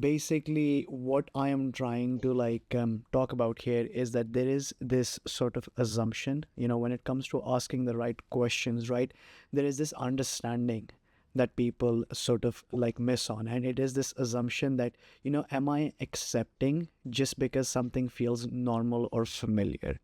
basically what I am trying to talk about here is that there is this sort of assumption, when it comes to asking the right questions, right? There is this understanding that people sort of like miss on, and it is this assumption that, am I accepting just because something feels normal or familiar?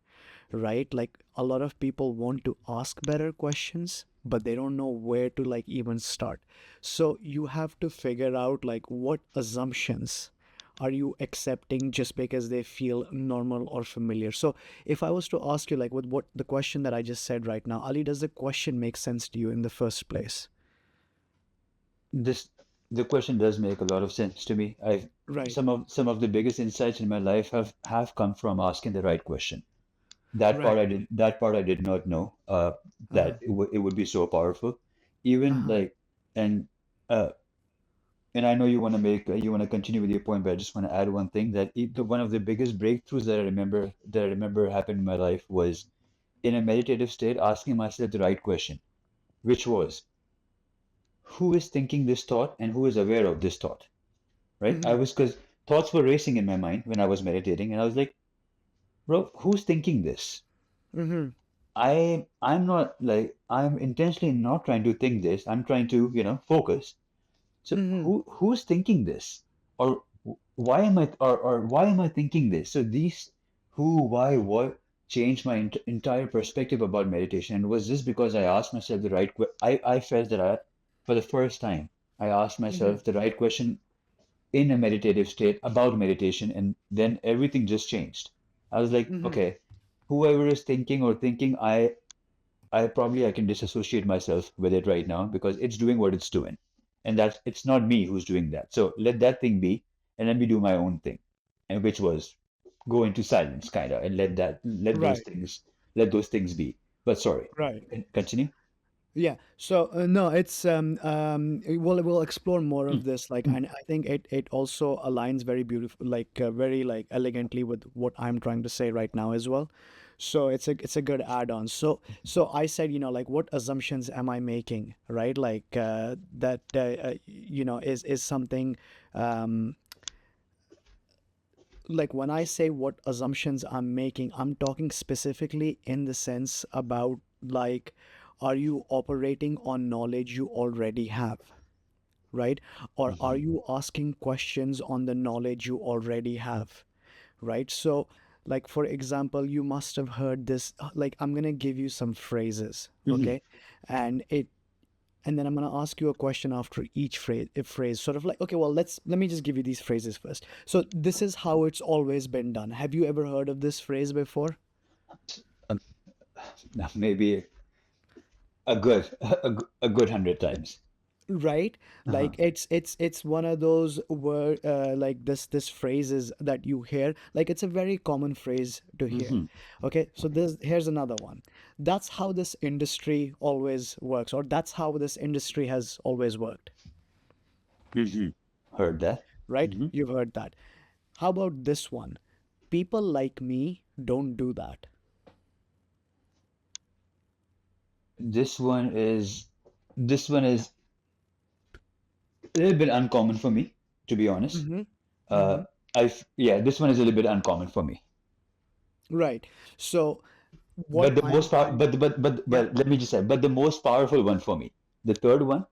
Right? Like a lot of people want to ask better questions, but they don't know where to like even start. So you have to figure out like what assumptions are you accepting just because they feel normal or familiar. So if I was to ask you like with what the question that I just said right now, Ali, does the question make sense to you in the first place? This the question does make a lot of sense to me. I've Right. some of the biggest insights in my life have come from asking the right question. Right. That part I did not know Uh-huh. that it would be so powerful. Even Uh-huh. like and uh, and I know you want to continue with your point, but I just want to add one thing that one of the biggest breakthroughs that I remember happened in my life was in a meditative state asking myself the right question, which was who is thinking this thought and who is aware of this thought, right? I Mm-hmm. was because thoughts were racing in my mind when I was meditating, and I was like, bro, who's thinking this? Mm-hmm. I'm not like I'm intentionally not trying to think this. I'm trying to, focus. So Mm-hmm. who's thinking this? Or why am I thinking this? So these who, why, what changed my entire perspective about meditation. And it was just because I asked myself the right I felt that for the first time, I asked Mm-hmm. myself the right question in a meditative state about meditation, and then everything just changed. I was like, Mm-hmm. okay, whoever is thinking or thinking, I can disassociate myself with it right now because it's doing what it's doing. And that's it's not me who's doing that. So let that thing be and let me do my own thing. And which was go into silence kind of and Right. let those things be. But sorry. Right. Continue. Yeah. So no, it's we'll explore more Mm, of this. Like, mm, and I think it also aligns very beautiful, very like elegantly with what I'm trying to say right now as well. So it's a good add-on. So I said, like what assumptions am I making, right? Like that is something um like when I say what assumptions I'm making, I'm talking specifically in the sense about like, are you operating on knowledge you already have, right? Or are mhm, you asking questions on the knowledge you already have, right? So, like, for example, you must have heard this, like, I'm gonna give you some phrases, mhm. okay? And it and then I'm gonna ask you a question after each phrase, sort of like, okay, well, let me just give you these phrases first. So this is how it's always been done. Have you ever heard of this phrase before? Um, Maybe a good 100 times. Right? Uh-huh. Like it's one of those word like this phrases that you hear. Like it's a very common phrase to hear. Hmm. Okay, so this here's another one. That's how this industry always works, or that's how this industry has always worked. Hmm. Heard that. Right? Hmm. You've heard that. How about this one? People like me don't do that. This one is this one is a little bit uncommon for me, to be honest. Mm-hmm. Uh, Mm-hmm. this one is a little bit uncommon for me. Right. So what But the I am most power, trying, yeah, but let me just say, but the most powerful one for me, the third one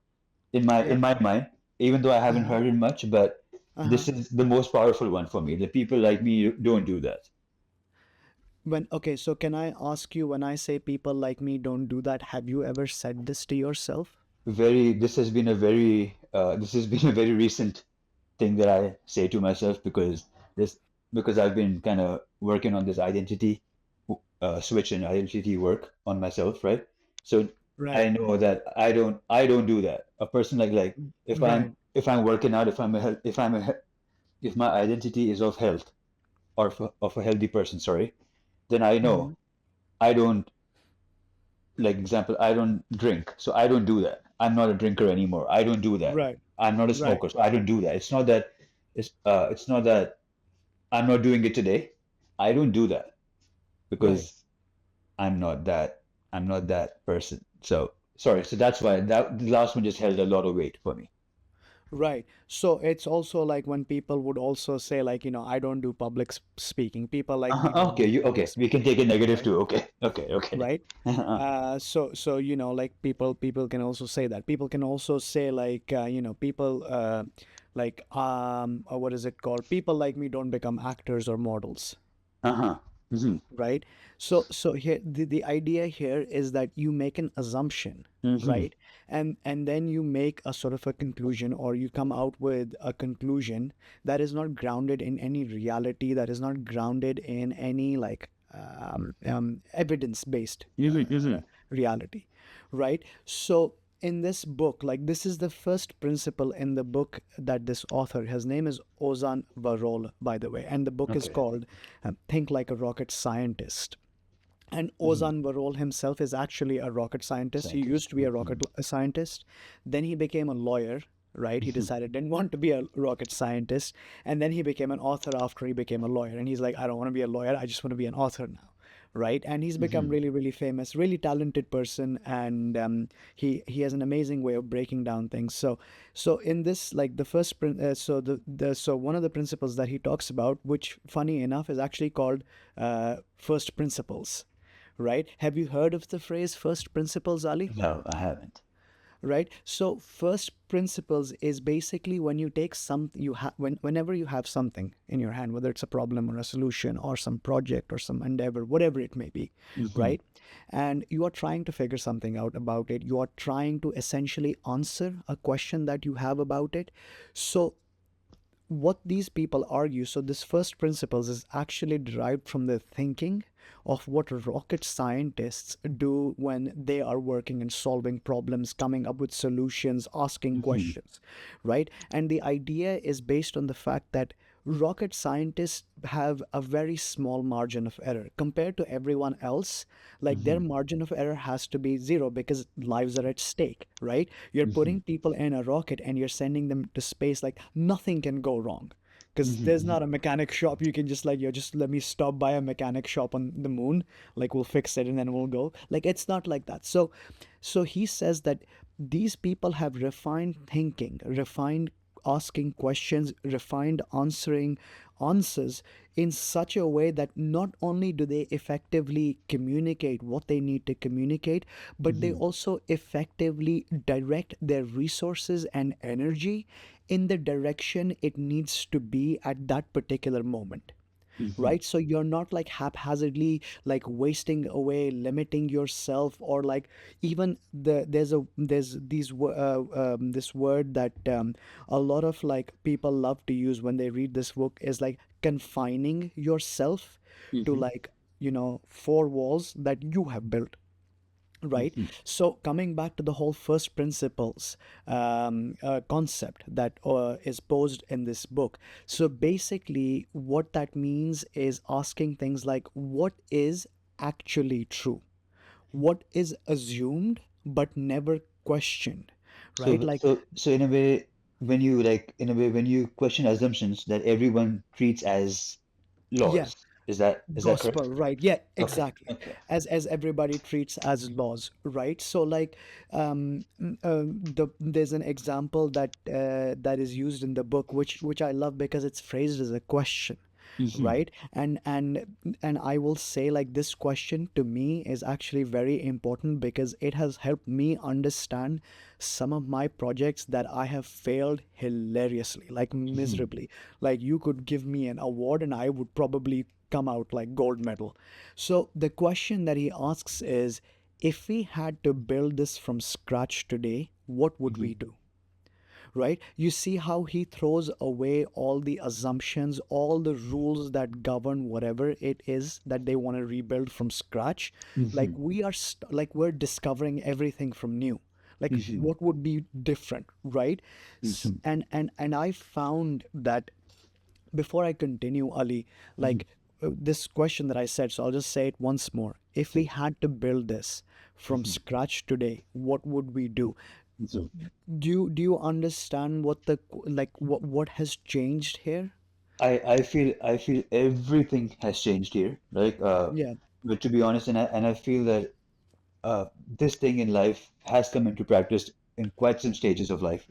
yeah, in my mind, even though I haven't uh-huh, heard it much, but uh-huh. this is the most powerful one for me. The people like me don't do that. Okay, so can I ask you, when I say people like me don't do that, have you ever said this to yourself? This has been a very recent thing that I say to myself this because I've been kind of working on this identity switch and identity work on myself, right? So Right. I know that I don't do that. A person like Right. if I'm working out, if my identity is of health or of a healthy person, sorry, then I Mm-hmm. know I don't like example, I don't drink, so I don't do that. I'm not a drinker anymore. I don't do that. Right. I'm not a Right. smoker, so I don't do that. It's not that I'm not doing it today. I don't do that Right. because I'm not that I'm not that person. So sorry. So that's why that the last one just held a lot of weight for me. Right. So it's also like when people would also say like, I don't do public speaking. People like me don't Okay, do you public okay? We can speaking, take it negative right? too. Okay, okay, okay. Right. So like people can also say that. People can also say like, people like what is it called? People like me don't become actors or models, Uh-huh. Mm-hmm. right? So here the idea here is that you make an assumption, Mm-hmm. right? And then you make a sort of a conclusion, or you come out with a conclusion that is not grounded in any reality, that is not grounded in any like evidence based Mm-hmm. reality, right? So in this book, like this is the first principle in the book that this author, his name is Ozan Varol, by the way, and the book is Okay. called Think Like a Rocket Scientist. And Mm-hmm. Ozan Varol himself is actually a rocket scientist. He used Scientist. to be a rocket scientist. Then he became a lawyer, right? He Mm-hmm. decided didn't want to be a rocket scientist. And then he became an author after he became a lawyer. And he's like, I don't want to be a lawyer. I just want to be an author now. Right. And he's become Mm-hmm. really, really famous, really talented person. And he has an amazing way of breaking down things. So in this, like the first, so one of the principles that he talks about, which funny enough is actually called first principles, right? Have you heard of the phrase first principles, Ali? No, I haven't. Right. So first principles is basically when you take some you have whenever you have something in your hand, whether it's a problem or a solution or some project or some endeavor, whatever it may be, Mm-hmm. right? And you are trying to figure something out about it. You are trying to essentially answer a question that you have about it. So what these people argue, so this first principles is actually derived from the thinking of what rocket scientists do when they are working and solving problems, coming up with solutions, asking Mm-hmm. questions, right? And the idea is based on the fact that rocket scientists have a very small margin of error compared to everyone else. Like their Mm-hmm. margin of error has to be zero because lives are at stake, right? You're Mm-hmm. putting people in a rocket and you're sending them to space, like nothing can go wrong because there's Mm-hmm. not a mechanic shop you can just like, yo, just let me stop by a mechanic shop on the moon, like we'll fix it and then we'll go. Like it's not like that. So he says that these people have refined thinking, refined asking questions, refined answering answers in such a way that not only do they effectively communicate what they need to communicate, but they Mm-hmm. also effectively direct their resources and energy in the direction it needs to be at that particular moment, Mm-hmm. right? So you're not like haphazardly like wasting away, limiting yourself, or like even there's this word that a lot of like people love to use when they read this book is like confining yourself to Mm-hmm. like four walls that you have built, right? Mm-hmm. So coming back to the whole first principles concept that is posed in this book, so basically what that means is asking things like what is actually true, what is assumed but never questioned, right? Like So in a way, when you when you question assumptions that everyone treats as yeah, laws, is that gospel, correct? right? Yeah, Okay. exactly. Okay. As everybody treats as laws, right? So like there's an example that is used in the book which I love because it's phrased as a question, Mm-hmm. right? And I will say like this question to me is actually very important because it has helped me understand some of my projects that I have failed hilariously, like Mm-hmm. miserably. Like you could give me an award and I would probably come out like gold medal. So the question that he asks is, if we had to build this from scratch today, what would Mm-hmm. we do? Right? You see how he throws away all the assumptions, all the rules that govern whatever it is that they want to rebuild from scratch. Like Mm-hmm. like we're discovering everything from new. Like Mm-hmm. what would be different, right? Mm-hmm. And I found that before I continue, Ali, Mm-hmm. like this question that I said, so I'll just say it once more. If we Please. had to build this from Mm-hmm. scratch today, what would we do? Mm-hmm. Do you understand what the like what has changed here? I feel everything has changed here. Yeah. But to be honest, and I feel that this thing in life has come into practice in quite some stages of life.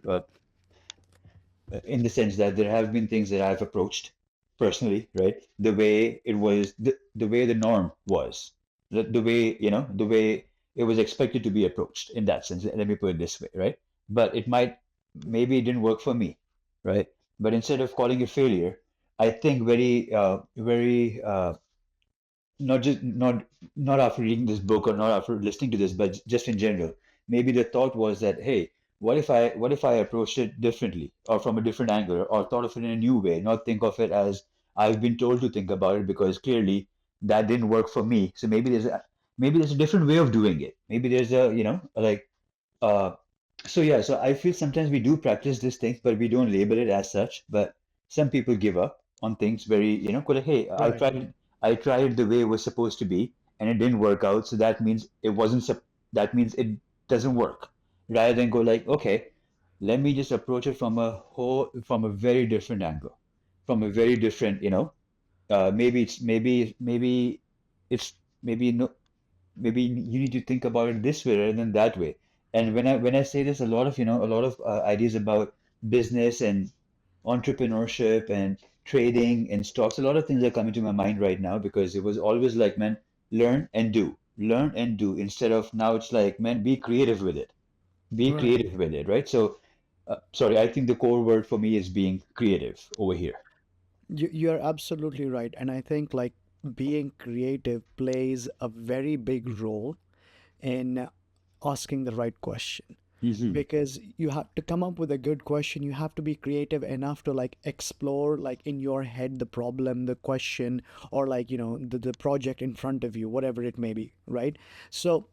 in the sense that there have been things that I've approached personally, right? The way it was, the way the norm was, the way, the way it was expected to be approached in that sense. Let me put it this way, right? But maybe it didn't work for me, right? But instead of calling it failure, I think not after reading this book or not after listening to this, but just in general. Maybe the thought was that, hey, what if I approached it differently or from a different angle or thought of it in a new way, not think of it as I've been told to think about it because clearly that didn't work for me. So maybe there's a different way of doing it. Maybe there's a, like uh so yeah, so I feel sometimes we do practice these things, but we don't label it as such. But some people give up on things very, like, hey, Right. I tried it the way it was supposed to be, and it didn't work out. So that means it wasn't, that means it doesn't work. Rather than go like, okay, let me just approach it from a very different angle, from a very different, maybe it's maybe no, maybe you need to think about it this way rather than that way. And when I say this, a lot of ideas about business and entrepreneurship and trading and stocks, a lot of things are coming to my mind right now because it was always like, man, learn and do, instead of now it's like, man, be Right. creative with it, right? So, sorry, I think the core word for me is being creative over here. You're absolutely right. And I think like being creative plays a very big role in asking the right question. Hmm. Because you have to come up with a good question. You have to be creative enough to like explore like in your head the problem, the question, or like, the project in front of you, whatever it may be, right? So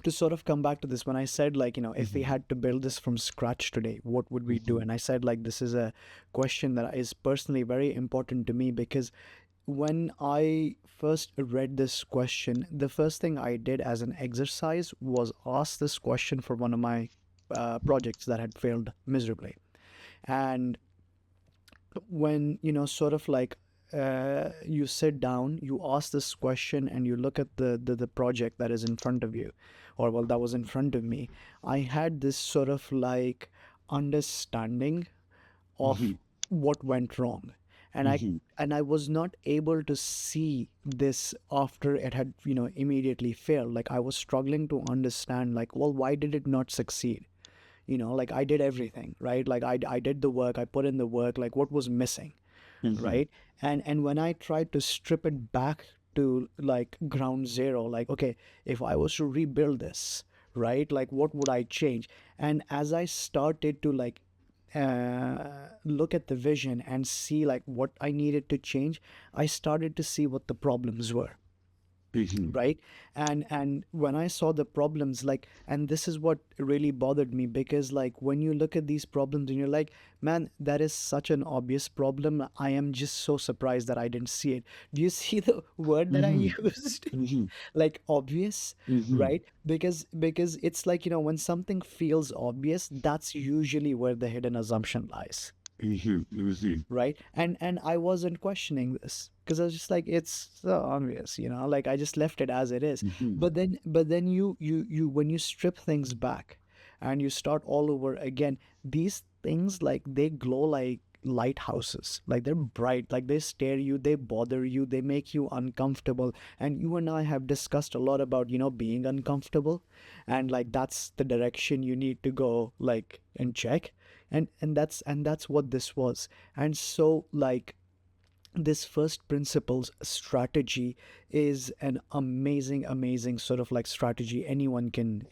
to sort of come back to this, when I said like, if we Hmm. had to build this from scratch today, what would we do? Hmm. And I said like this is a question that is personally very important to me because when I first read this question, the first thing I did as an exercise was ask this question for one of my projects that had failed miserably. And when, sort of like you sit down, you ask this question, and you look at the project that is in front of you, or well, that was in front of me, I had this sort of like understanding of Hmm. what went wrong. and i Hmm. and I was not able to see this after it had immediately failed. Like I was struggling to understand like, well, why did it not succeed? Like I did everything right, like I did the work, I put in the work, like what was missing, Hmm. right? And when I tried to strip it back to like ground zero, like okay, if I was to rebuild this, right, like what would I change? And as I started to like look at the vision and see like what I needed to change, I started to see what the problems were, Hmm. right? And when I saw the problems, like, and this is what really bothered me, because like when you look at these problems and you're like, man, that is such an obvious problem, I am just so surprised that I didn't see it. Do you see the word that I Hmm. used? Hmm. Like obvious, Hmm. right? Because it's like, when something feels obvious, that's usually where the hidden assumption lies, Mhm, mhm, right? And I wasn't questioning this because I was just like, it's so obvious, like I just left it as it is. mhm, But then you when you strip things back and you start all over again, these things, like, they glow like lighthouses, like they're bright, like they stare you, they bother you, they make you uncomfortable. And you and I have discussed a lot about being uncomfortable, and like that's the direction you need to go, like, and check. And that's what this was. And so, like, this first principles strategy is an amazing sort of like strategy anyone can,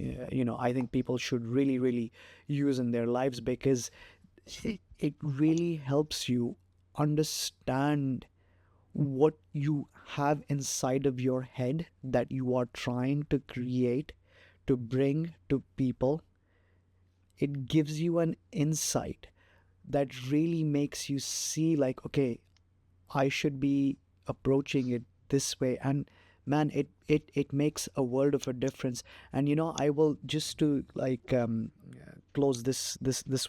I think people should really really use in their lives, because it really helps you understand what you have inside of your head that you are trying to create, to bring to people. It gives you an insight that really makes you see like, okay, I should be approaching it this way. And man, it makes a world of a difference. And I will just to like close this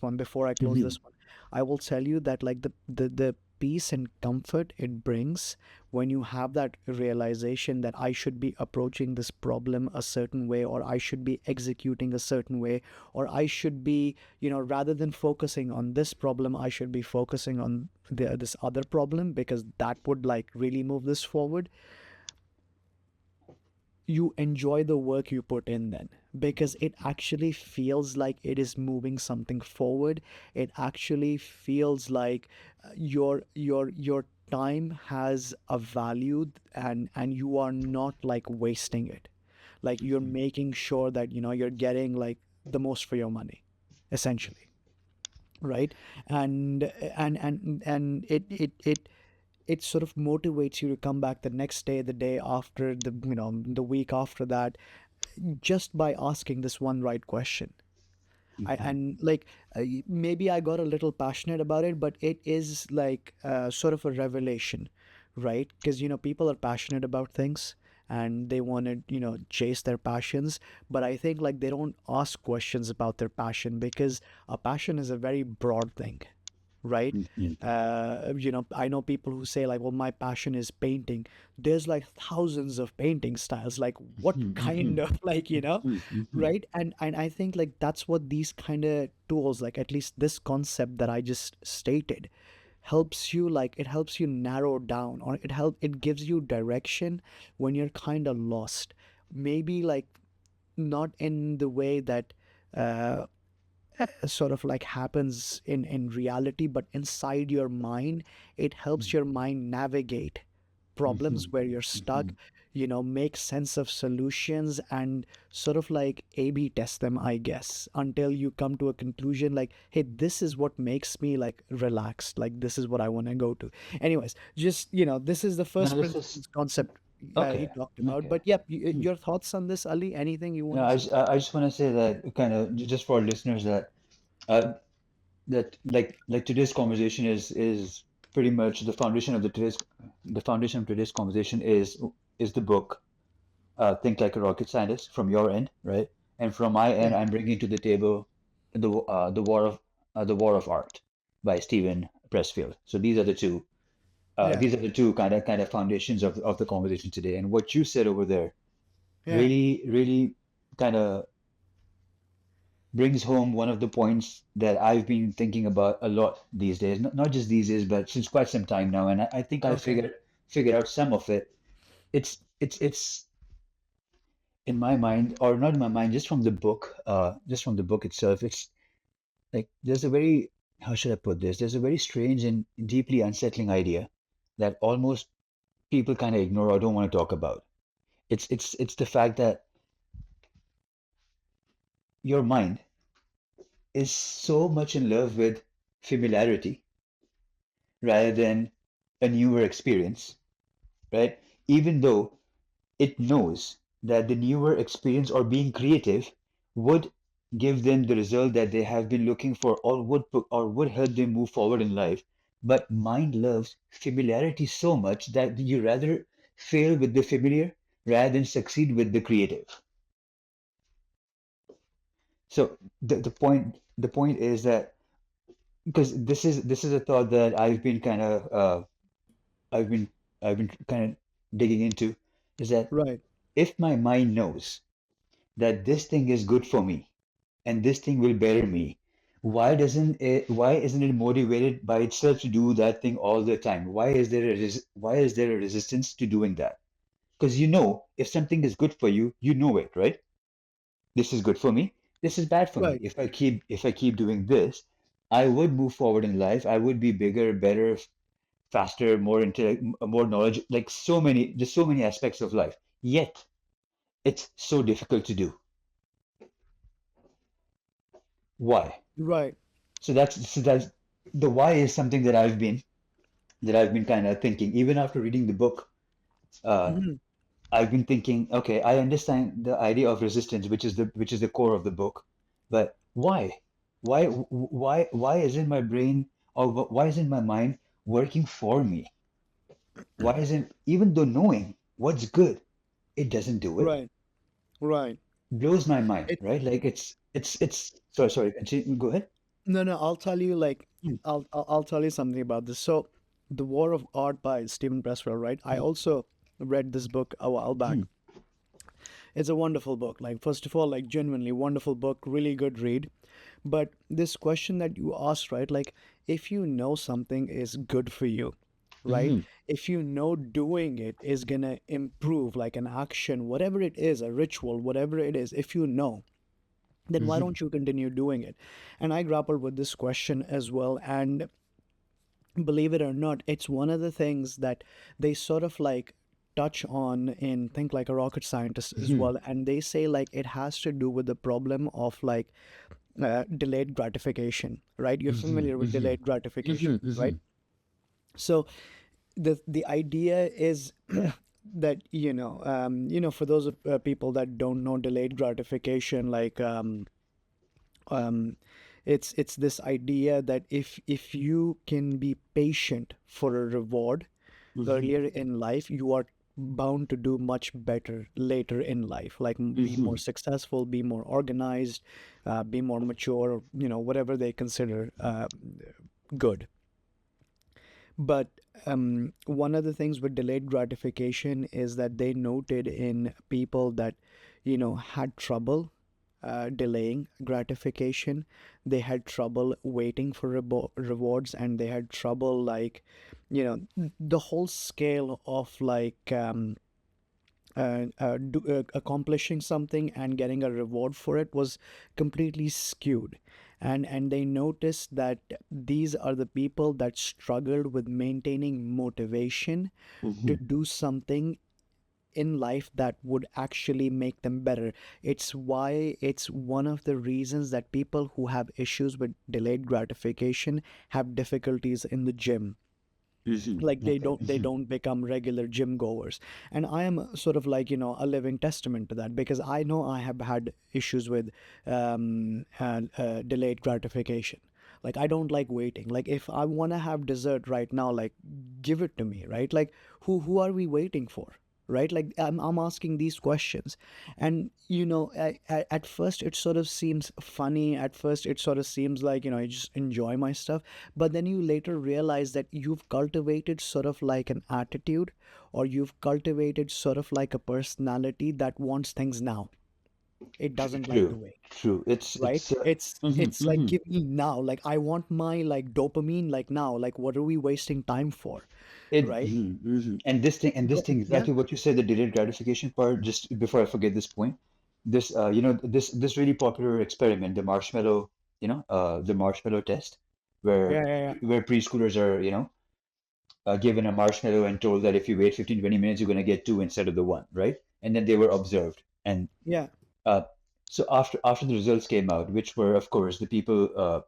one, before I close mhm, this one, I will tell you that like the peace and comfort it brings when you have that realization that I should be approaching this problem a certain way, or I should be executing a certain way, or I should be, rather than focusing on this problem, I should be focusing on this other problem because that would like really move this forward. You enjoy the work you put in then, because it actually feels like it is moving something forward. It actually feels like your time has a value, and you are not like wasting it. Like you're making sure that you're getting like the most for your money, essentially, right? And it sort of motivates you to come back the next day, the day after, the week after that, just by asking this one right question. I Mhm. and like maybe I got a little passionate about it, but it is like sort of a revelation, right? Because people are passionate about things and they want to chase their passions, but I think like they don't ask questions about their passion because a passion is a very broad thing, right? Mhm. I know people who say like, well, my passion is painting. There's like thousands of painting styles. Like, what Mhm. kind Mhm. of like, Mhm. Mhm. right? And I think like that's what these kind of tools, like at least this concept that I just stated, helps you, like it helps you narrow down, or it gives you direction when you're kind of lost. Maybe like not in the way that uh sort of like happens in reality, but inside your mind, it helps your mind navigate problems Mhm. where you're stuck, Mhm. make sense of solutions, and sort of like A B test them, I guess, until you come to a conclusion like, hey, this is what makes me like relaxed. Like, this is what I want to go to. Anyways, just, this is the No, first this is principles concept he okay. talked about. Okay. But yep, Hmm. your thoughts on this, Ali? Anything you want No, to say? I just want to say that kind of just for our listeners that uh, that like today's conversation is pretty much the foundation of today's conversation is the book Think Like a Rocket Scientist from your end, right? And from my Yeah, end, I'm bringing to the table the War of Art by Stephen Pressfield. So yeah, these are the two kind of foundations of the conversation today. And what you said over there yeah, really kind of brings home one of the points that I've been thinking about a lot these days. Not just these days, but since quite some time now. And I think I okay, figured out some of it. It's in my mind, or not in my mind, just from the book itself. It's like there's a very, how should I put this? There's a very strange and deeply unsettling idea that almost people kind of ignore or don't want to talk about. It's the fact that your mind is so much in love with familiarity rather than a newer experience, right? Even though it knows that the newer experience or being creative would give them the result that they have been looking for or would help them move forward in life. But mind loves familiarity so much that you rather fail with the familiar rather than succeed with the creative. So the point is that because this is a thought that I've been I've been kind of digging into is that right, if my mind knows that this thing is good for me and this thing will better me, why isn't it motivated by itself to do that thing all the time? Why is there a resistance to doing that? Because if something is good for you, you know it, right? This is good for me, this is bad for me. right, If I keep doing this, I would move forward in life, I would be bigger, better, faster, more intellect, more knowledge, like so many aspects of life. Yet it's so difficult to do. Why? right. So that's the why is something that I've been kind of thinking. Even after reading the book, uh, Mhm. I've been thinking, okay, I understand the idea of resistance, which is the core of the book, but why? Why isn't my brain or why isn't my mind working for me? Why isn't even though knowing what's good, it doesn't do it? Right, right. Blows my mind, It right? Like it's sorry, continue, go ahead. No, no, I'll tell you like Mm. I'll tell you something about this. So, The War of Art by Stephen Pressfield, right? I also read this book a while back. Mhm, It's a wonderful book. Like, first of all, like, genuinely wonderful book, really good read. But this question that you asked, right? Like, if you know something is good for you, right? mhm, If you know doing it is gonna improve, like an action, whatever it is, a ritual, whatever it is, if you know, then why mhm, don't you continue doing it? And I grappled with this question as well. And believe it or not, it's one of the things that they sort of like touch on in Think Like a Rocket Scientist as mhm, well. And they say like it has to do with the problem of like delayed gratification, right? You're mhm, familiar with mhm, delayed gratification, mhm, right? mhm, So the idea is that for those of people that don't know delayed gratification, like um, it's this idea that if you can be patient for a reward mhm, earlier in life, you are bound to do much better later in life, like be more mhm, successful, be more organized, be more mature, whatever they consider good. But one of the things with delayed gratification is that they noted in people that, had trouble delaying gratification, they had trouble waiting for rewards, and they had trouble, like, the whole scale of like accomplishing something and getting a reward for it was completely skewed. And they noticed that these are the people that struggled with maintaining motivation to mhm. do something in life that would actually make them better. It's why it's one of the reasons that people who have issues with delayed gratification have difficulties in the gym. Mhm. Like Okay. they Mhm. don't become regular gym goers. And I am sort of like, a living testament to that, because I know I have had issues with delayed gratification. Like, I don't like waiting. Like, if I want to have dessert right now, like, give it to me, right? Like, who are we waiting for, right? Like, I'm asking these questions. And at first it sort of seems funny. At first it sort of seems like, I just enjoy my stuff. But then you later realize that you've cultivated sort of like an attitude, or you've cultivated sort of like a personality that wants things now. It doesn't like to True. wait, True. right? it's Mhm, it's like, mhm. give me now. Like, I want my like dopamine like now. Like, what are we wasting time for, It, right? mhm, mhm. And this thing, Yeah, exactly what you said, the delayed gratification part, just before I forget this point, this really popular experiment, the marshmallow test, yeah, where yeah, yeah, preschoolers are, given a marshmallow and told that if you wait 15, 20 minutes, you're going to get two instead of the one, right? And then they were observed. And yeah, uh, so after the results came out, which were, of course, the people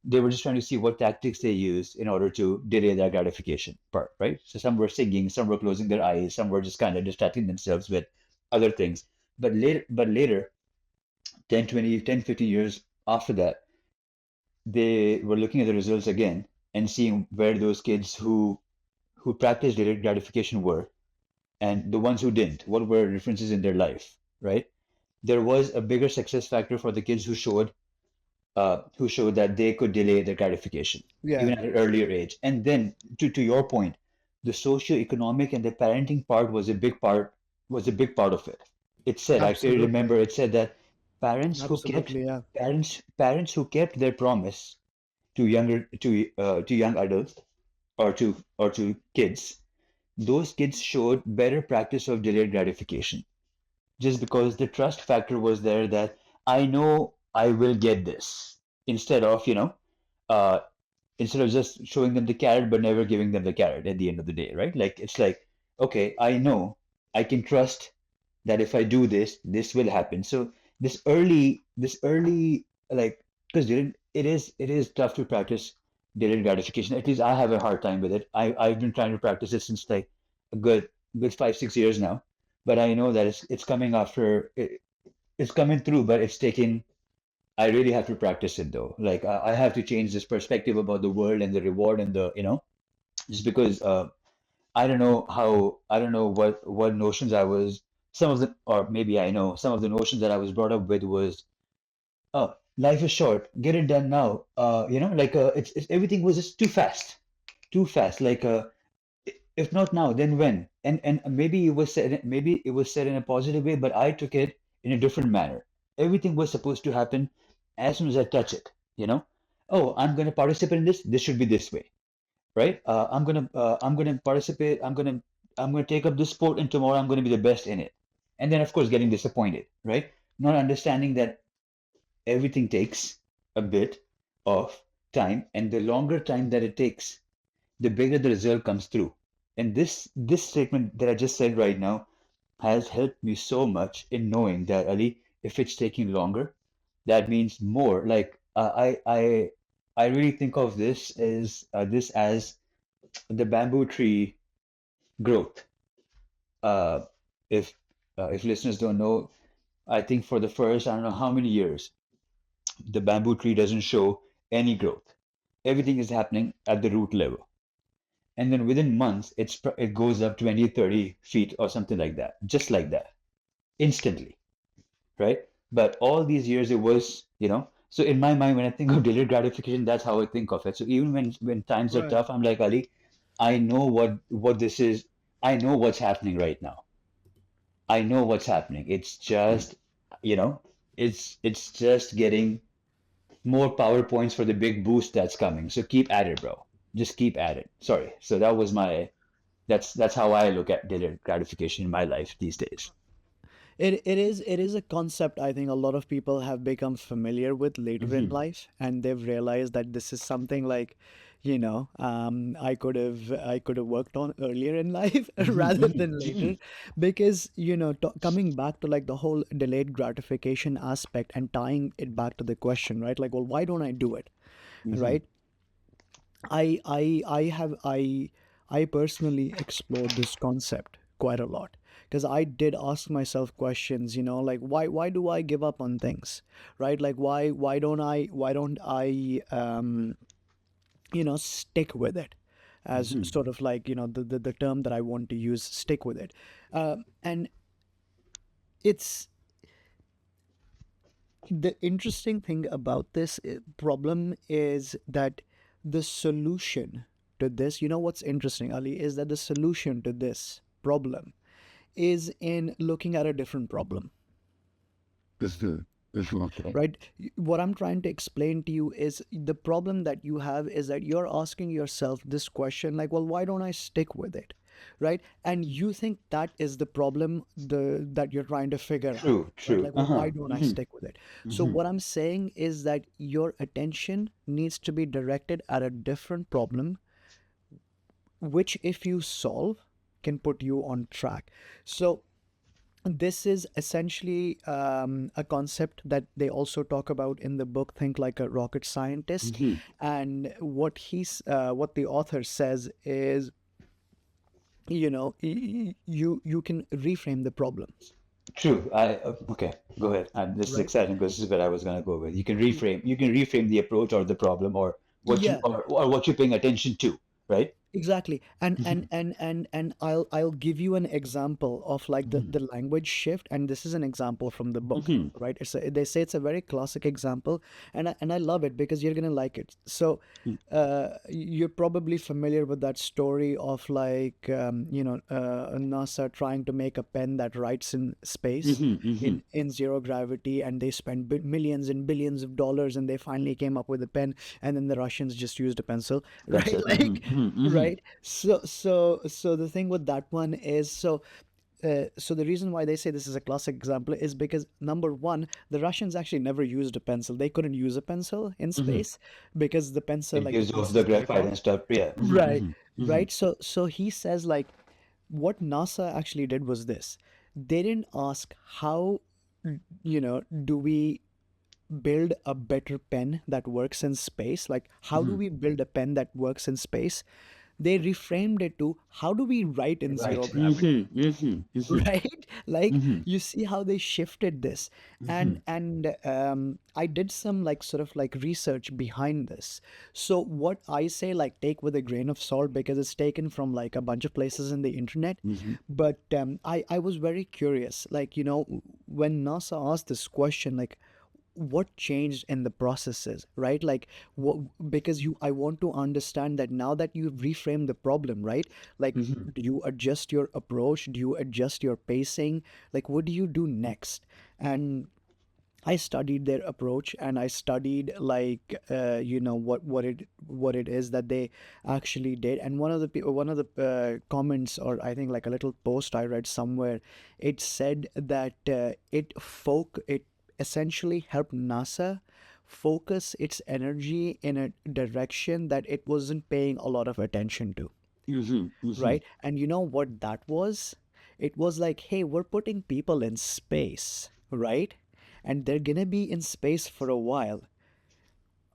they were just trying to see what tactics they used in order to delay their gratification part, right? So some were singing, some were closing their eyes, some were just kind of distracting themselves with other things. But later, 10, 20, 10, 15 years after that, they were looking at the results again and seeing where those kids who practiced delayed gratification were and the ones who didn't, what were differences in their life, right? There was a bigger success factor for the kids who showed that they could delay their gratification yeah. even at an earlier age. And then to your point, the socio-economic and the parenting part was a big part of it. It said, I clearly Absolutely, remember it said that absolutely, yeah. parents who kept their promise to young adults or to kids, those kids showed better practice of delayed gratification just because the trust factor was there that I know I will get this instead of, uh, instead of just showing them the carrot but never giving them the carrot at the end of the day, right? Like it's like, okay, I know I can trust that if I do this, this will happen. So this early, like, because it is tough to practice delayed gratification. At least I have a hard time with it. I've been trying to practice it since like a good 5 6 years now, but I know that it's coming it's coming through, but it's taking. I really have to practice it though. Like I have to change this perspective about the world and the reward and just because I don't know what notions I was some of the or maybe I know some of the notions that I was brought up with was life is short, get it done now. Like it's everything was just too fast. too fast. Like if not now, then when? And maybe it was said in a positive way, but I took it in a different manner. Everything was supposed to happen as soon as I touch it, you know? Oh, I'm going to participate in this. This should be this way, right? I'm gonna participate. I'm gonna take up this sport, and tomorrow I'm gonna be the best in it. And then, of course, getting disappointed, right? Not understanding that everything takes a bit of time, and the longer time that it takes, the bigger the result comes through. And this statement that I just said right now has helped me so much in knowing that, Ali, if it's taking longer, that means more. Like I really think of this as the bamboo tree growth. Uh, if listeners don't know, I think for the first I don't know how many years, the bamboo tree doesn't show any growth. Everything is happening at the root level. And then within months, it goes up 20, 30 feet or something like that, just like that, instantly, right? But all these years, it was, so in my mind, when I think of delayed gratification, that's how I think of it. So even when times are Right. tough, I'm like, Ali, I know what this is. I know what's happening right now. I know what's happening. It's just, you know, it's just getting more power points for the big boost that's coming. So keep at it, bro. Just keep at it. Sorry. So that was my that's how I look at delayed gratification in my life these days. It is a concept I think a lot of people have become familiar with later in Hmm. life, and they've realized that this is something like, I could have worked on earlier in life Hmm. rather Hmm. than Hmm. later, because coming back to like the whole delayed gratification aspect and tying it back to the question, right? Like, well, why don't I do it, Hmm. right? I personally explored this concept quite a lot because I did ask myself questions, like why do I give up on things, right? Like why don't I stick with it, as Hmm. sort of like the term that I want to use, stick with it. And it's the interesting thing about this problem is that the solution to this, what's interesting, Ali, is that the solution to this problem is in looking at a different problem, Okay. right? What I'm trying to explain to you is the problem that you have is that you're asking yourself this question, like, well, why don't I stick with it, right? And you think that is the problem that you're trying to figure out, True, right? true. Like, well, Uh-huh. why don't I Hmm. stick with it? So Hmm. what I'm saying is that your attention needs to be directed at a different problem, which if you solve can put you on track. So this is essentially a concept that they also talk about in the book Think Like a Rocket Scientist. Hmm. And what the author says is, you can reframe the problem, True. Okay. Go ahead. This is right? exciting because this is where I was gonna go with. You can reframe the approach or the problem or what you Yeah. or what you're paying attention to, right? Exactly. And Hmm. and and and and I'll give you an example of like the Hmm. the language shift, and this is an example from the book, Hmm. right? They say it's a very classic example, and I love it because you're gonna like it. So you're probably familiar with that story of like NASA trying to make a pen that writes in space Hmm. Hmm. in zero gravity, and they spent millions and billions of dollars, and they finally came up with a pen, and then the Russians just used a pencil, right? Pencil. Hmm. Like, Hmm. Hmm. right. So the thing with that one is, so the reason why they say this is a classic example is because number one, the Russians actually never used a pencil. They couldn't use a pencil in Hmm. space because the pencil, It like, the gives off pieces the break graphite off. and stuff. Yeah. Hmm. Right. Hmm. Hmm. Right. So he says, like, what NASA actually did was this. They didn't ask how, do we build a better pen that works in space? Like, how do Hmm. we build a pen that works in space? They reframed it to, how do we write in Right. zero Hmm. gravity? Hmm. Hmm. Right. Like, Hmm. you see how they shifted this. Hmm. And I did some like sort of like research behind this. So what I say, like, take with a grain of salt because it's taken from like a bunch of places in the internet. Hmm. But I was very curious, like, when NASA asked this question, like, what changed in the processes, right? Like what, because you I want to understand that now that you've reframed the problem, right? Like, Hmm. do you adjust your approach? Do you adjust your pacing? Like, what do you do next? And I studied their approach, and I studied like what it is that they actually did. And one of the comments, or I think like a little post I read somewhere, it said that it essentially helped NASA focus its energy in a direction that it wasn't paying a lot of attention to, Hmm. Hmm. right? And you know what that was? It was like, hey, we're putting people in space, right? And they're gonna be in space for a while.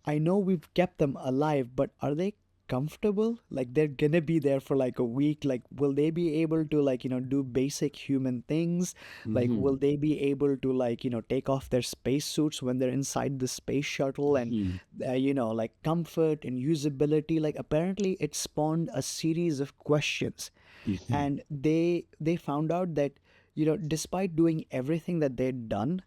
I know we've kept them alive, but are they comfortable? Like they're gonna be there for like a week. Like, will they be able to like, do basic human things? Like, Hmm. will they be able to like, take off their space suits when they're inside the space shuttle? And, Hmm. like comfort and usability. Like, apparently it spawned a series of questions. Hmm. And they found out that, despite doing everything that they'd done,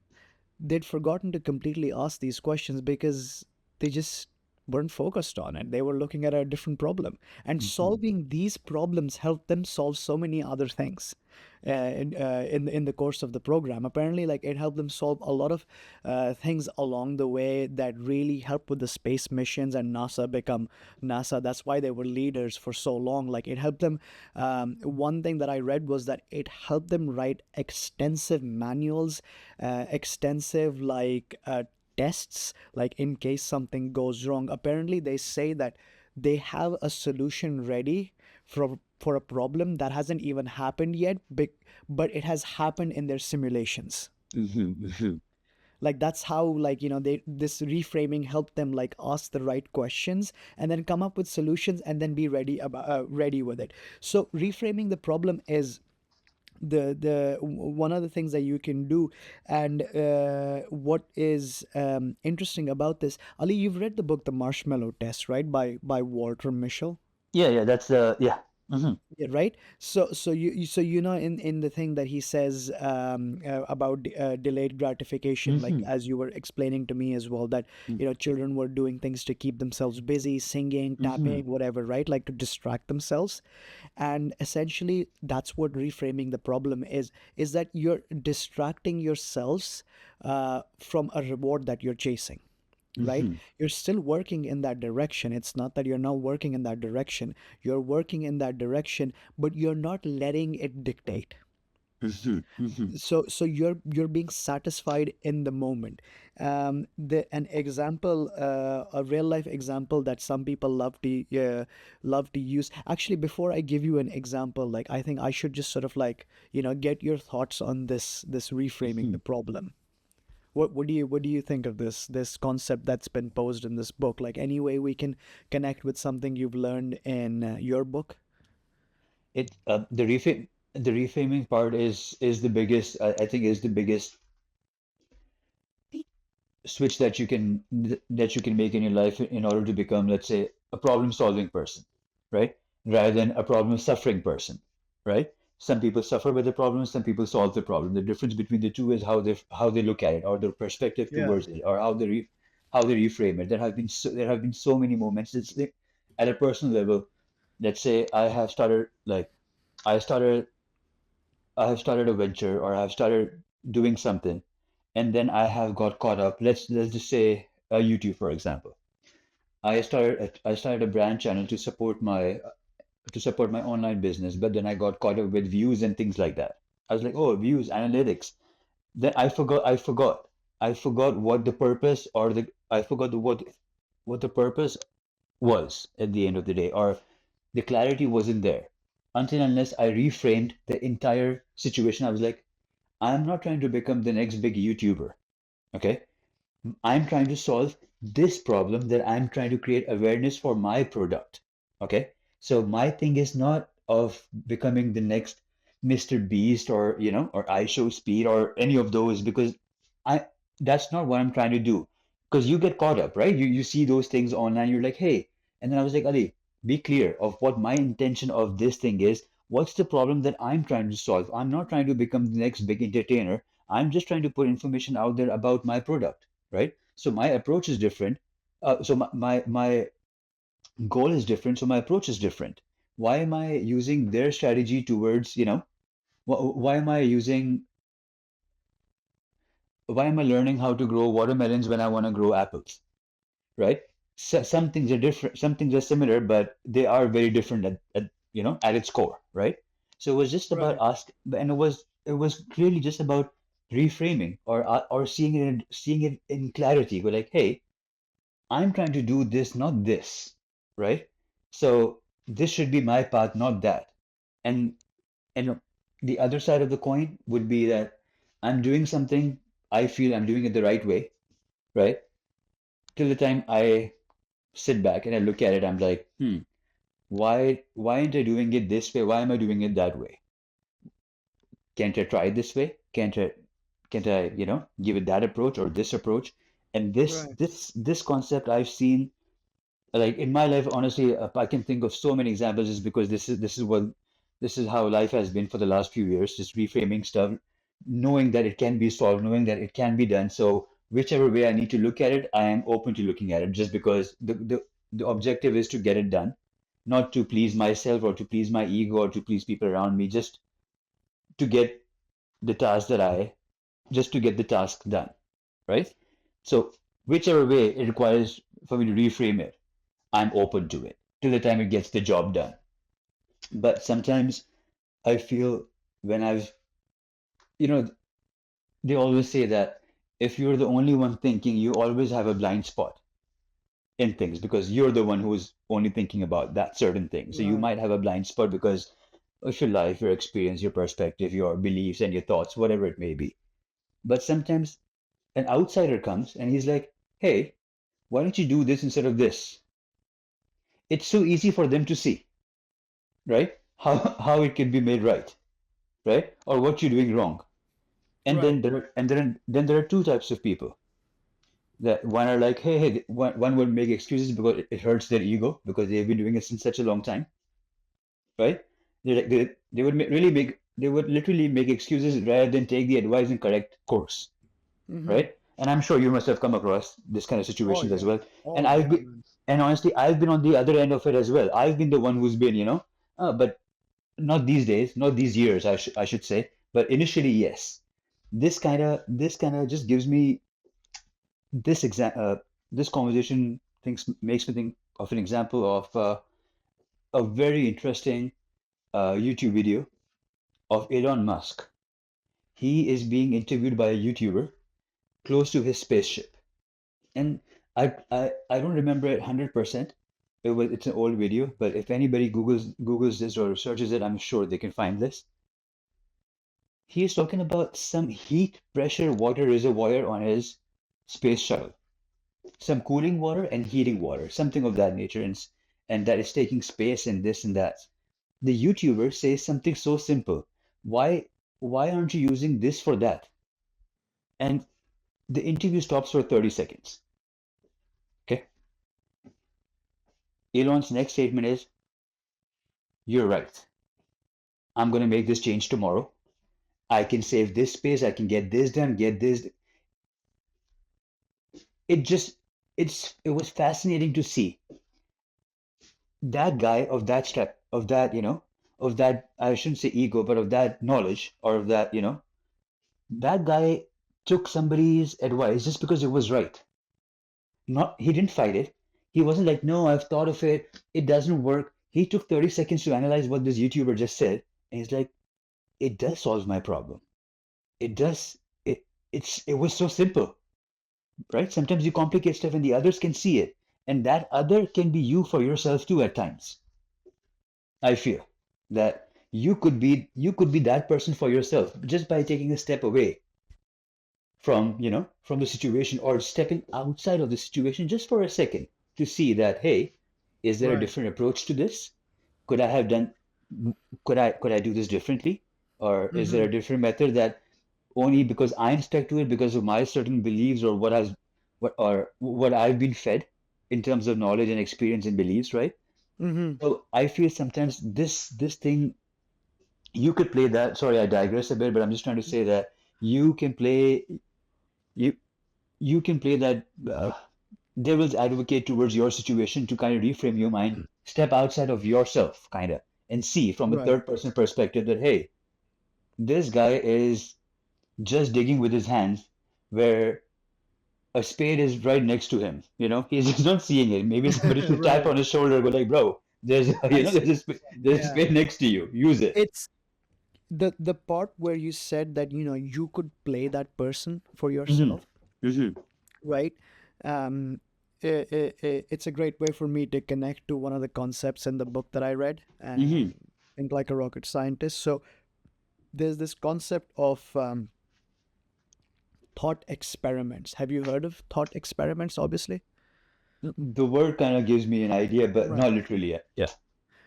they'd forgotten to completely ask these questions because they just weren't focused on it. They were looking at a different problem. And Hmm. solving these problems helped them solve so many other things in the course of the program. Apparently, like it helped them solve a lot of things along the way that really helped with the space missions and NASA become NASA. That's why they were leaders for so long. Like it helped them. One thing that I read was that it helped them write extensive manuals, extensive tests, like in case something goes wrong. Apparently, they say that they have a solution ready for a problem that hasn't even happened yet, but it has happened in their simulations. Hmm. Like that's how, like, they this reframing helped them like ask the right questions and then come up with solutions and then be ready with it. So reframing the problem is the one of the things that you can do. And what is interesting about this, Ali, you've read the book The Marshmallow Test, right, by Walter Mischel? Yeah, yeah, that's yeah. Hmm. Yeah, right. So in the thing that he says about delayed gratification, like Hmm. as you were explaining to me as well, that children were doing things to keep themselves busy, singing, Hmm. tapping, whatever, right, like to distract themselves. And essentially that's what reframing the problem is that you're distracting yourselves from a reward that you're chasing, right? Hmm. You're still working in that direction. It's not that you're not working in that direction. You're working in that direction, but you're not letting it dictate. Hmm. Hmm. So you're being satisfied in the moment. The an example, a real life example that some people love to use. Actually, before I give you an example, like I think I should just sort of like get your thoughts on this reframing Hmm. the problem. What do you think of this concept that's been posed in this book? Like any way we can connect with something you've learned in your book? It the reframing part is the biggest I think is the biggest switch that you can make in your life in order to become, let's say, a problem solving person, right? Rather than a problem suffering person, right? Some people suffer with the problem, some people solve the problem. The difference between the two is how they look at it, or their perspective Yeah. towards it, or how they reframe it. There have been so many moments. It's like, at a personal level, let's say I started I have started a venture, or I've started doing something, and then I have got caught up. Let's just say YouTube, for example. I started a brand channel to support my online business, but then I got caught up with views and things like that. I was like, oh, views, analytics. Then I forgot what the purpose or the I forgot what the purpose was at the end of the day, or the clarity wasn't there until unless I reframed the entire situation. I was like, I'm not trying to become the next big YouTuber. Okay. I'm trying to solve this problem that I'm trying to create awareness for my product. Okay. So my thing is not of becoming the next Mr. Beast, or I Show Speed or any of those, because I that's not what I'm trying to do. Because you get caught up, right? You see those things online, you're like, hey, and then I was like, Ali, be clear of what my intention of this thing is. What's the problem that I'm trying to solve? I'm not trying to become the next big entertainer. I'm just trying to put information out there about my product, right? So my approach is different. So my goal is different. So my approach is different. Why am I using their strategy towards, why am I using, why am I learning how to grow watermelons when I want to grow apples, right? So, some things are different, some things are similar, but they are very different at its core, right? So it was just about Right. and it was really just about reframing or seeing it in clarity. We're like, hey, I'm trying to do this, not this, right? So this should be my path, not that. And and the other side of the coin would be that I'm doing something, I feel I'm doing it the right way, right? Till the time I sit back and I look at it, I'm like, why aren't I doing it this way? Why am I doing it that way? Can't I try it this way? Can't I give it that approach or this approach? And this Right. this this concept I've seen like in my life, honestly, I can think of so many examples just because this is how life has been for the last few years, just reframing stuff, knowing that it can be solved, knowing that it can be done. So whichever way I need to look at it, I am open to looking at it just because the objective is to get it done, not to please myself or to please my ego or to please people around me, to get the task that I just to get the task done, right? So whichever way it requires for me to reframe it, I'm open to it till the time it gets the job done. But sometimes I feel when you know, they always say that if you're the only one thinking, you always have a blind spot in things because you're the one who's only thinking about that certain thing. So you Right. might have a blind spot because of your life, your experience, your perspective, your beliefs, and your thoughts, whatever it may be. But sometimes an outsider comes and he's like, hey, why don't you do this instead of this? It's so easy for them to see, right? How it can be made right, right? Or what you're doing wrong. And Right. then there are two types of people. That one are like, hey, one will make excuses because it hurts their ego because they've been doing it since such a long time, right? They would literally make excuses rather than take the advice and correct course, Mm-hmm. right? And I'm sure you must have come across this kind of Oh situations as yeah. well. And Oh I've yeah, been, man. and honestly, I've been on the other end of it as well. I've been the one who's been, but not these days, not these years, I should say. But initially, yes. This kind of just gives me this conversation thinks makes me think of an example of a very interesting YouTube video of Elon Musk. He is being interviewed by a YouTuber close to his spaceship, and I don't remember it 100%. It's an old video, but if anybody Googles this or searches it, I'm sure they can find this. He is talking about some heat pressure water reservoir on his space shuttle, some cooling water and heating water, something of that nature, and that is taking space and this and that. The YouTuber says something so simple. Why aren't you using this for that? And the interview stops for 30 seconds. Okay. Elon's next statement is, you're right. I'm gonna make this change tomorrow. I can save this space, I can get this done, get this. It just it was fascinating to see that guy of that step of that I shouldn't say ego, but of that knowledge or of that guy took somebody's advice just because it was right. Not he didn't fight it. He wasn't like, no, I've thought of it. It doesn't work. He took 30 seconds to analyze what this YouTuber just said, and he's like, it does solve my problem. It does. It was so simple, right? Sometimes you complicate stuff and the others can see it, and that other can be you for yourself too at times. I feel that you could be that person for yourself just by taking a step away from the situation or stepping outside of the situation just for a second to see that, hey, is there a Right. different approach to this? Could I have done could I do this differently? Or is there Mm-hmm. a different method that only because I'm stuck to it because of my certain beliefs or what I've been fed in terms of knowledge and experience and beliefs, right? Mm-hmm. So I feel sometimes this thing you could play that. Sorry, I digress a bit, but I'm just trying to say that you can play you you can play that devil's advocate towards your situation to kind of reframe your mind, step outside of yourself, kind of, and see from a Right. third person perspective that, hey, this guy is just digging with his hands where a spade is right next to him. He's just not seeing it. Maybe somebody should tap Right. on his shoulder and go like, bro, there's I see what you're saying. there's a Yeah. spade next to you. Use it. It's the part where you said that, you could play that person for Mm-hmm. yourself, Mm-hmm. right? Um, it's a great way for me to connect to one of the concepts in the book that I read, Mm-hmm. Think Like a Rocket Scientist. So there's this concept of thought experiments. Have you heard of thought experiments? Obviously. The word kind of gives me an idea, but Right. not literally yet. Yeah.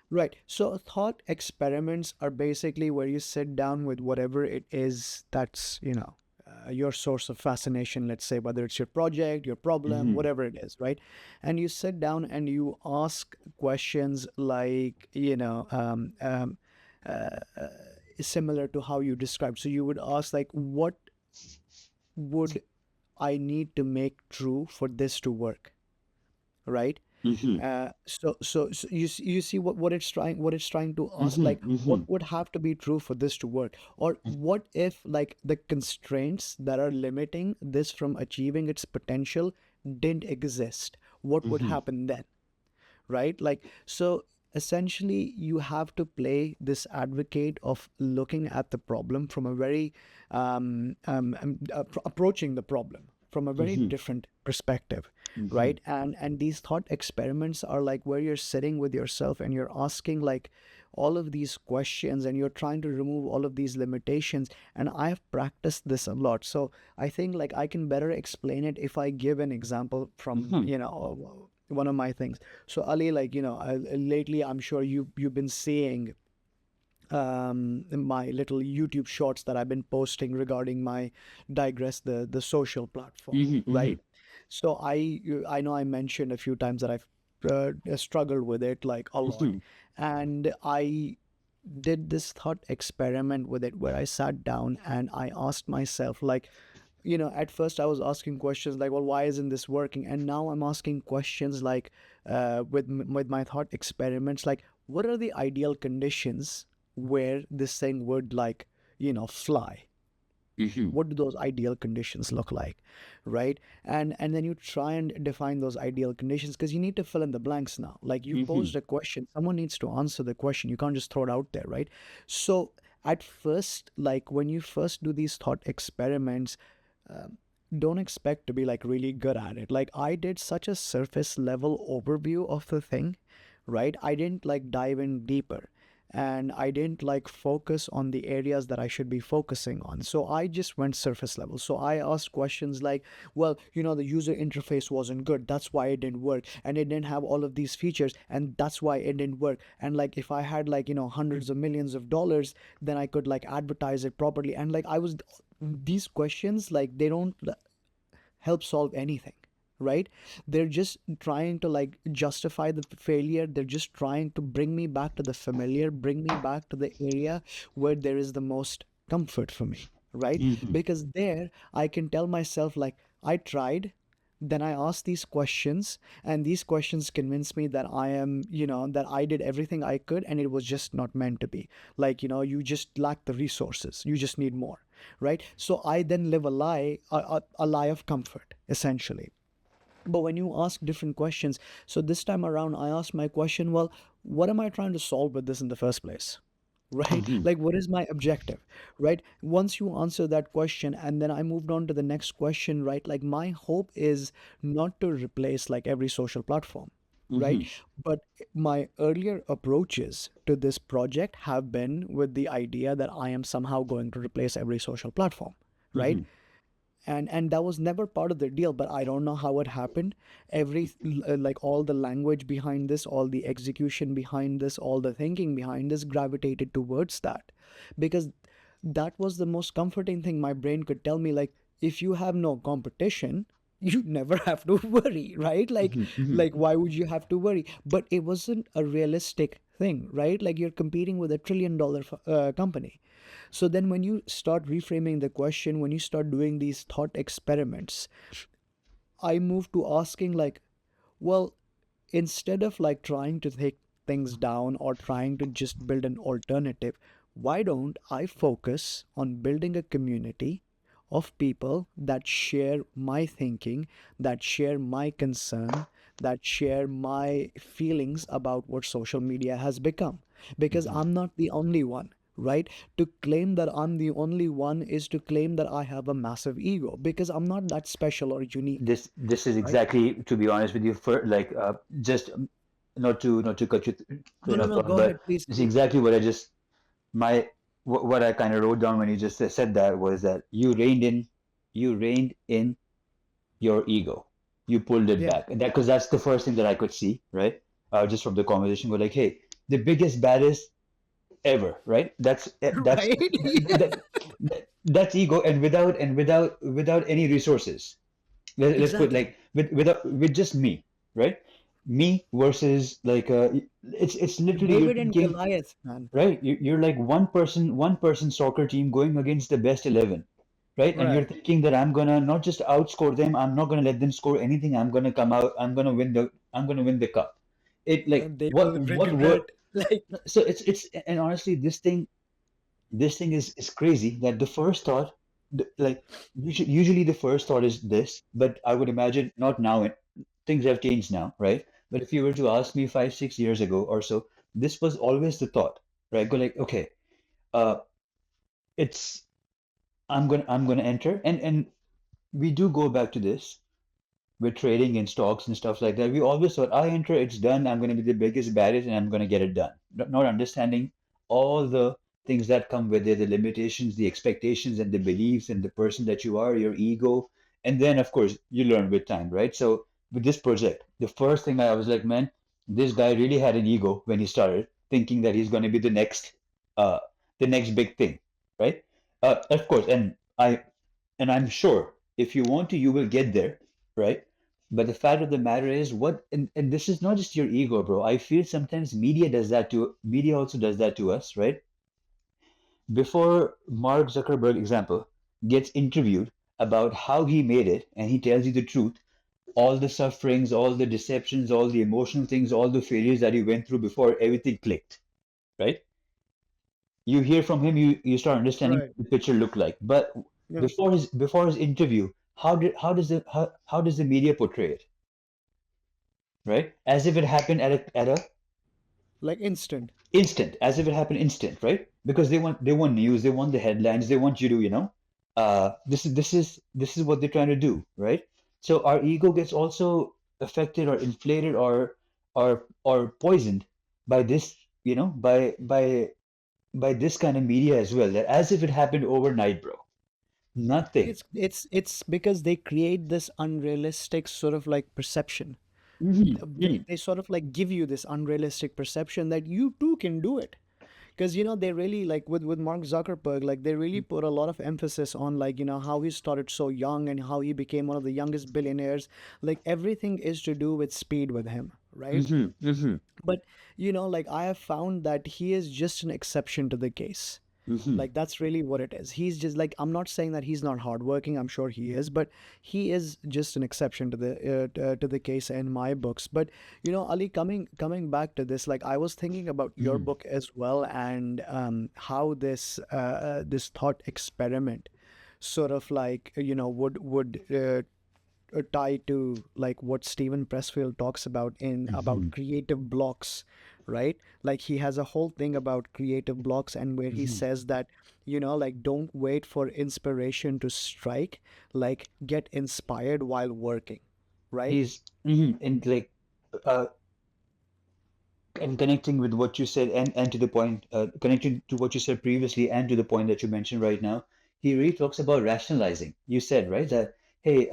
Right. So thought experiments are basically where you sit down with whatever it is that's, your source of fascination, let's say, whether it's your project, your problem, Mm-hmm. whatever it is, right? And you sit down and you ask questions like, similar to how you described. So you would ask, like, what would I need to make true for this to work, right? Mm-hmm. So you see what it's trying to ask, like Mm-hmm. what Mm-hmm. would have to be true for this to work, or what if like the constraints that are limiting this from achieving its potential didn't exist, what would Mm-hmm. happen then, right? Like, so essentially, you have to play this advocate of looking at the problem from a very, approaching the problem from a very Mm-hmm. different perspective, Mm-hmm. right? And these thought experiments are like where you're sitting with yourself and you're asking like all of these questions and you're trying to remove all of these limitations. And I've practiced this a lot, so I think like I can better explain it if I give an example from, Mm-hmm. one of my things. So Ali, like, lately I'm sure you've been seeing my little YouTube shorts that I've been posting regarding my digress, the social platform, Mm-hmm. right? So I know I mentioned a few times that I've struggled with it like a lot, Mm-hmm. and I did this thought experiment with it where I sat down and I asked myself like, at first I was asking questions like, well, why isn't this working? And now I'm asking questions like, with my thought experiments, like, what are the ideal conditions where this thing would like, fly? Mm-hmm. What do those ideal conditions look like, right? And then you try and define those ideal conditions because you need to fill in the blanks now. Like you Mm-hmm. posed a question, someone needs to answer the question. You can't just throw it out there, right? So at first, like when you first do these thought experiments, um, don't expect to be like really good at it. Like I did such a surface level overview of the thing, right? I didn't like dive in deeper, and I didn't like focus on the areas that I should be focusing on. So I just went surface level. So I asked questions like, well, the user interface wasn't good. That's why it didn't work. And it didn't have all of these features. And that's why it didn't work. And like, if I had like, hundreds of millions of dollars, then I could like advertise it properly. And like, these questions, like, they don't help solve anything, right? They're just trying to like justify the failure. They're just trying to bring me back to the familiar, bring me back to the area where there is the most comfort for me, right? Mm-hmm. Because there I can tell myself like, I tried, then I asked these questions, and these questions convinced me that I am, that I did everything I could and it was just not meant to be. Like, you just lack the resources, you just need more, right? So I then live a lie, a lie of comfort, essentially. But when you ask different questions, so this time around I asked my question, well, what am I trying to solve with this in the first place? Right? Mm-hmm. Like, what is my objective? Right? Once you answer that question, and then I moved on to the next question, right? Like, my hope is not to replace like every social platform, right? Mm-hmm. But my earlier approaches to this project have been with the idea that I am somehow going to replace every social platform, right? Mm-hmm. And that was never part of the deal, but I don't know how it happened. Like all the language behind this, all the execution behind this, all the thinking behind this gravitated towards that, because that was the most comforting thing my brain could tell me. Like, if you have no competition, you never have to worry, right? like Mm-hmm. like why would you have to worry? But it wasn't a realistic thing, right? Like, you're competing with $1 trillion company. So then when you start reframing the question, when you start doing these thought experiments, I moved to asking like, well, instead of like trying to take things down or trying to just build an alternative, why don't I focus on building a community of people that share my thinking, that share my concern, that share my feelings about what social media has become? Because Mhm. I'm not the only one. Right? To claim that I'm the only one is to claim that I have a massive ego because I'm not that special or unique, This is right? exactly, to be honest with you, for like just not to cut you No, no, no, go but ahead, please, it's please. exactly what I just my what I kind of wrote down when you just said that was that you reined in your ego. You pulled it Yeah. back. And that because that's the first thing that I could see, right? Just from the conversation, go like, hey, the biggest, baddest ever, right? That's Right? Yeah. that's ego, and without any resources. Let's put Exactly. like with just me, right? Me versus like it's literally you're David and thinking, Goliath, man. right? You're like one person soccer team going against the best 11, right? And you're Right. thinking that I'm gonna not just outscore them, I'm not gonna let them score anything. I'm gonna win the cup. It like And they will what word? regret. Like, So it's and honestly, this thing is crazy that the first thought, like usually the first thought is this, but I would imagine not now. Things have changed now, right? But if you were to ask me 5, 6 years ago or so, this was always the thought, right? Go like, okay, uh, it's I'm gonna enter, and we do go back to this with trading in stocks and stuff like that. We always thought, I enter, it's done. I'm going to be the biggest, baddest, and I'm going to get it done. Not understanding all the things that come with it, the limitations, the expectations, and the beliefs, and the person that you are, your ego. And then, of course, you learn with time, right? So, with this project, the first thing I was like, man, this guy really had an ego when he started, thinking that he's going to be uh, the next big thing, right? Of course, and I'm sure if you want to, you will get there, right? But the fact of the matter is, and this is not just your ego, bro. I feel sometimes media also does that to us, right? Before Mark Zuckerberg, example, gets interviewed about how he made it, and he tells you the truth, all the sufferings, all the deceptions, all the emotional things, all the failures that he went through before everything clicked, right? You hear from him, you start understanding right. what the picture looked like. But Yeah. before his interview, how does the media portray it, right? As if it happened at a Like instant. instant, as if it happened instant, right? Because they want news, they want the headlines, they want you to, this is what they're trying to do, right? So our ego gets also affected or inflated or poisoned by this, by this kind of media as well, that as if it happened overnight, bro. Nothing. It's because they create this unrealistic sort of like perception. Hmm. They sort of like give you this unrealistic perception that you too can do it. Because they really like with Mark Zuckerberg, like they really put a lot of emphasis on like how he started so young and how he became one of the youngest billionaires. Like everything is to do with speed with him, right? Hmm. Hmm. But like I have found that he is just an exception to the case. Hmm. Like that's really what it is. He's just like, I'm not saying that he's not hardworking. I'm sure he is, but he is just an exception to the case in my books. But Ali, coming back to this, like I was thinking about your Hmm. book as well, and how this thought experiment sort of like would tie to like what Steven Pressfield talks about in about Hmm. creative blocks, right? Like he has a whole thing about creative blocks and where he Hmm. says that, like don't wait for inspiration to strike, like get inspired while working, right? and like uh, and connecting with what you said, and to the point, connecting to what you said previously and to the point that you mentioned right now, he really talks about rationalizing. You said, right, that hey,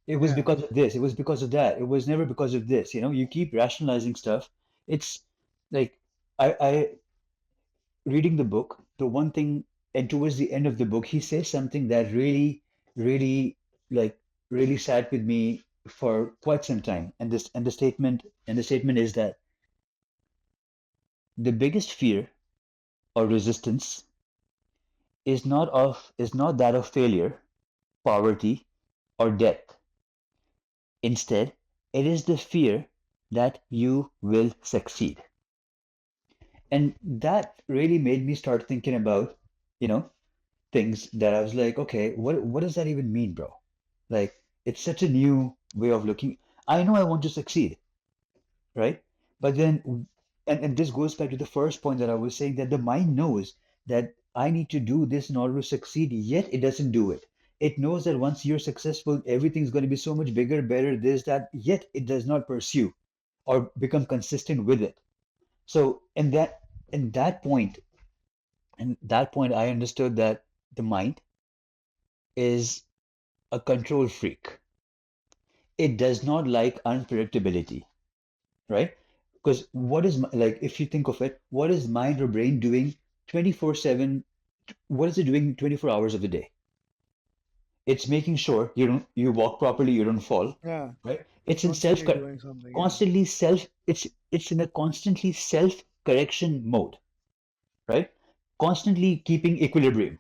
it was Yeah. because of this, it was because of that, it was never because of this. You keep rationalizing stuff. It's like I reading the book, the one thing, and towards the end of the book, he says something that really, really, like, really sat with me for quite some time. And the statement is that the biggest fear or resistance is not that of failure, poverty, or death. Instead, it is the fear that you will succeed. And that really made me start thinking about, you know, things that I was like, okay, what does that even mean, bro? Like, it's such a new way of looking. I know I want to succeed, right? But then, and this goes back to the first point that I was saying, that the mind knows that I need to do this in order to succeed, yet it doesn't do it. It knows that once you're successful, everything's going to be so much bigger, better, this, that, yet it does not pursue or become consistent with it. So, in that point, I understood that the mind is a control freak. It does not like unpredictability, right? Because like, if you think of it, what is mind or brain doing 24/7? What is it doing 24 hours of the day? It's making sure you walk properly, you don't fall, Yeah. right? It's in Constantly doing something. Yeah. constantly it's in a constantly self correction mode, right? Constantly keeping equilibrium.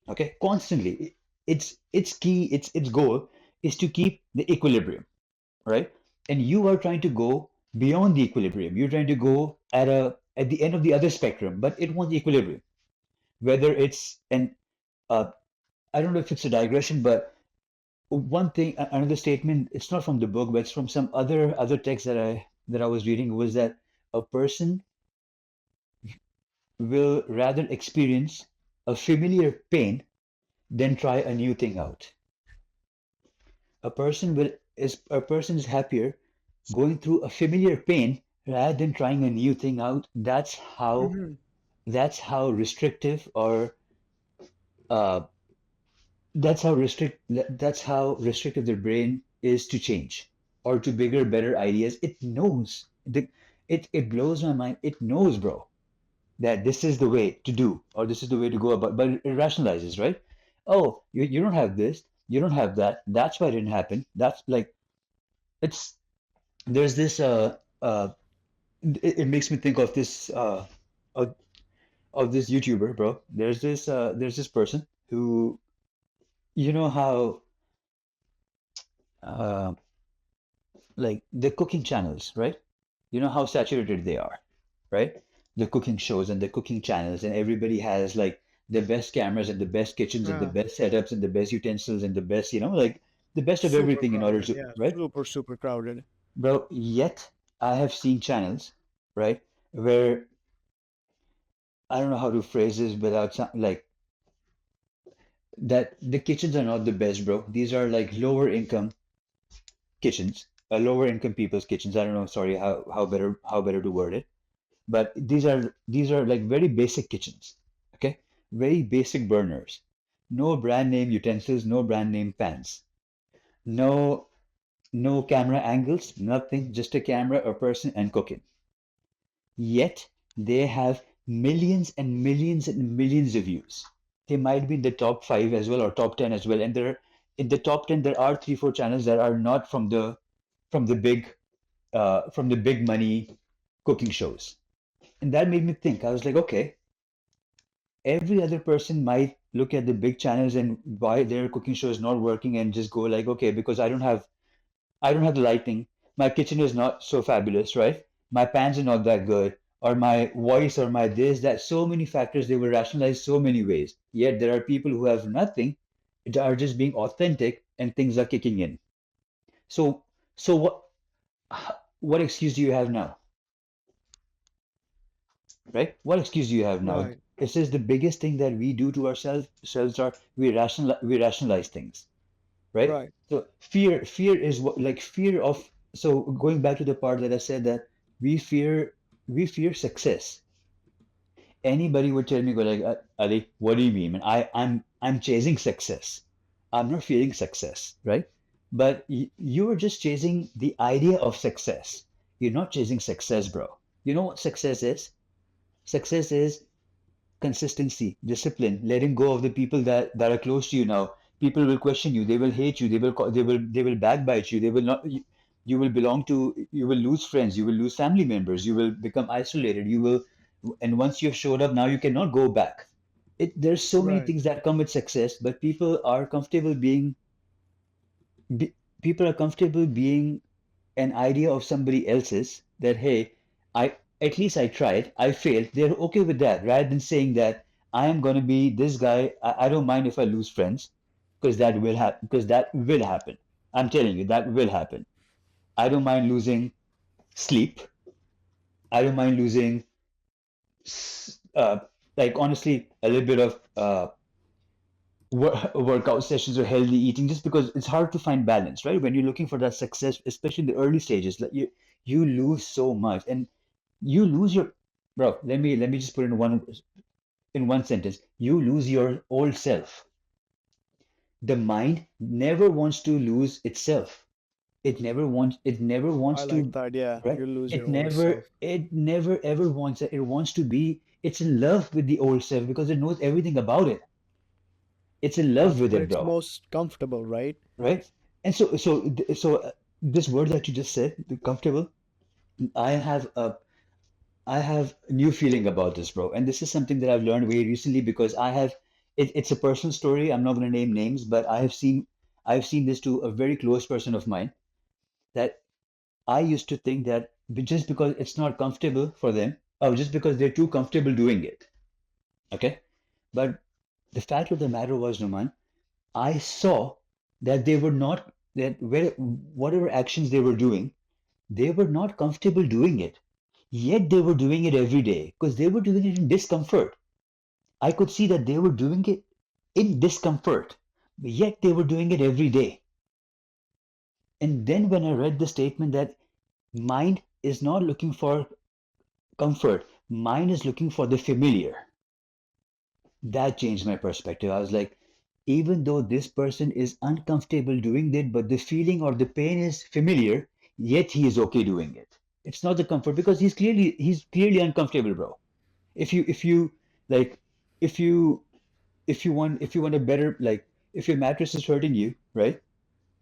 Okay, constantly. Its key, its goal is to keep the equilibrium, right? And you are trying to go beyond the equilibrium. You're trying to go at the end of the other spectrum, but it wants equilibrium. Whether it's an I don't know if it's a digression, but one thing, another statement, it's not from the book, but it's from some other text that I was reading, was that a person will rather experience a familiar pain than try a new thing out. A person is happier going through a familiar pain rather than trying a new thing out. Hmm. That's how restrictive or uh, that's how restrictive their brain is to change or to bigger, better ideas. It knows. It blows my mind. It knows, bro, that this is the way to do, or this is the way to go about, but it rationalizes, right? Oh, you don't have this, you don't have that. That's why it didn't happen. That's like it's there's this it makes me think of, of this YouTuber, bro. There's this person who, you know how uh like the cooking channels, right? You know how saturated they are, right? The cooking shows and the cooking channels, and everybody has like the best cameras and the best kitchens and the Yeah. best setups and the best utensils and the best, like the best of Super everything in order crowded. to, Yeah. right? Super, super crowded. Bro, yet I have seen channels, right, where I don't know how to phrase this without like that the kitchens are not the best, bro. These are like lower income kitchens, lower income people's kitchens. I don't know, sorry, how better to word it. But these are like very basic kitchens, okay? Very basic burners. No brand name utensils, no brand name pans. No no camera angles, nothing, just a camera, a person, and cooking. Yet they have millions and millions and millions of views. They might be in the top five as well or top 10 as well. And there in the top 10 there are three, four channels that are not from the big from the big money cooking shows. And that made me think. I was like, okay, every other person might look at the big channels and why their cooking show is not working and just go like, okay, because I don't have the lighting. My kitchen is not so fabulous, right? My pans are not that good, or my voice, or my this, that. So many factors, they will rationalize so many ways. Yet there are people who have nothing, that are just being authentic, and things are kicking in. So, so what excuse do you have now, right? What excuse do you have now? Right. It says the biggest thing that we do to ourselves are we rationalize things, right? Right. So fear is what, like, fear of, so going back to the part that I said, that we fear success. Anybody would tell me, go like, Ali, what do you mean? Man, I'm chasing success. I'm not feeling success, right? But you are just chasing the idea of success. You're not chasing success, bro. You know what success is? Success is consistency, discipline, letting go of the people that are close to you now. People will question you, they will hate you, they will backbite you, they will not you will belong to you will lose friends, you will lose family members, you will become isolated, you will, and once you've showed up now you cannot go back. There's so many Right. things that come with success, but people are comfortable people are comfortable being an idea of somebody else's that, hey, I at least I tried, I failed. They're okay with that rather than saying that I am going to be this guy. I don't mind if I lose friends because that will happen. Because that will happen. I'm telling you, that will happen. I don't mind losing sleep. I don't mind losing, like honestly, a little bit of workout sessions or healthy eating, just because it's hard to find balance, right? When you're looking for that success, especially in the early stages, like you lose so much, and you lose your bro. Let me just put in one sentence. You lose your old self. The mind never wants to lose itself. It never wants I like to, that. Yeah, right? you lose It your old never self. it never ever wants it. It wants to be, it's in love with the old self because it knows everything about it. It's in love That's with where it, it's bro. most comfortable, right? Right? And this word that you just said, the comfortable, I have a I have a new feeling about this, bro. And this is something that I've learned very recently because it's a personal story. I'm not going to name names, but I've seen this to a very close person of mine, that I used to think that just because it's not comfortable for them, or just because they're too comfortable doing it, okay? But the fact of the matter was, Numan, I saw that they were not, that whatever actions they were doing, they were not comfortable doing it. Yet they were doing it every day because they were doing it in discomfort. I could see that they were doing it in discomfort, but yet they were doing it every day. And then when I read the statement that mind is not looking for comfort, mind is looking for the familiar, that changed my perspective. I was like, even though this person is uncomfortable doing it, but the feeling or the pain is familiar, yet he is okay doing it. It's not the comfort because he's clearly uncomfortable, bro. If you like if you if you want a better, like, if your mattress is hurting you, right,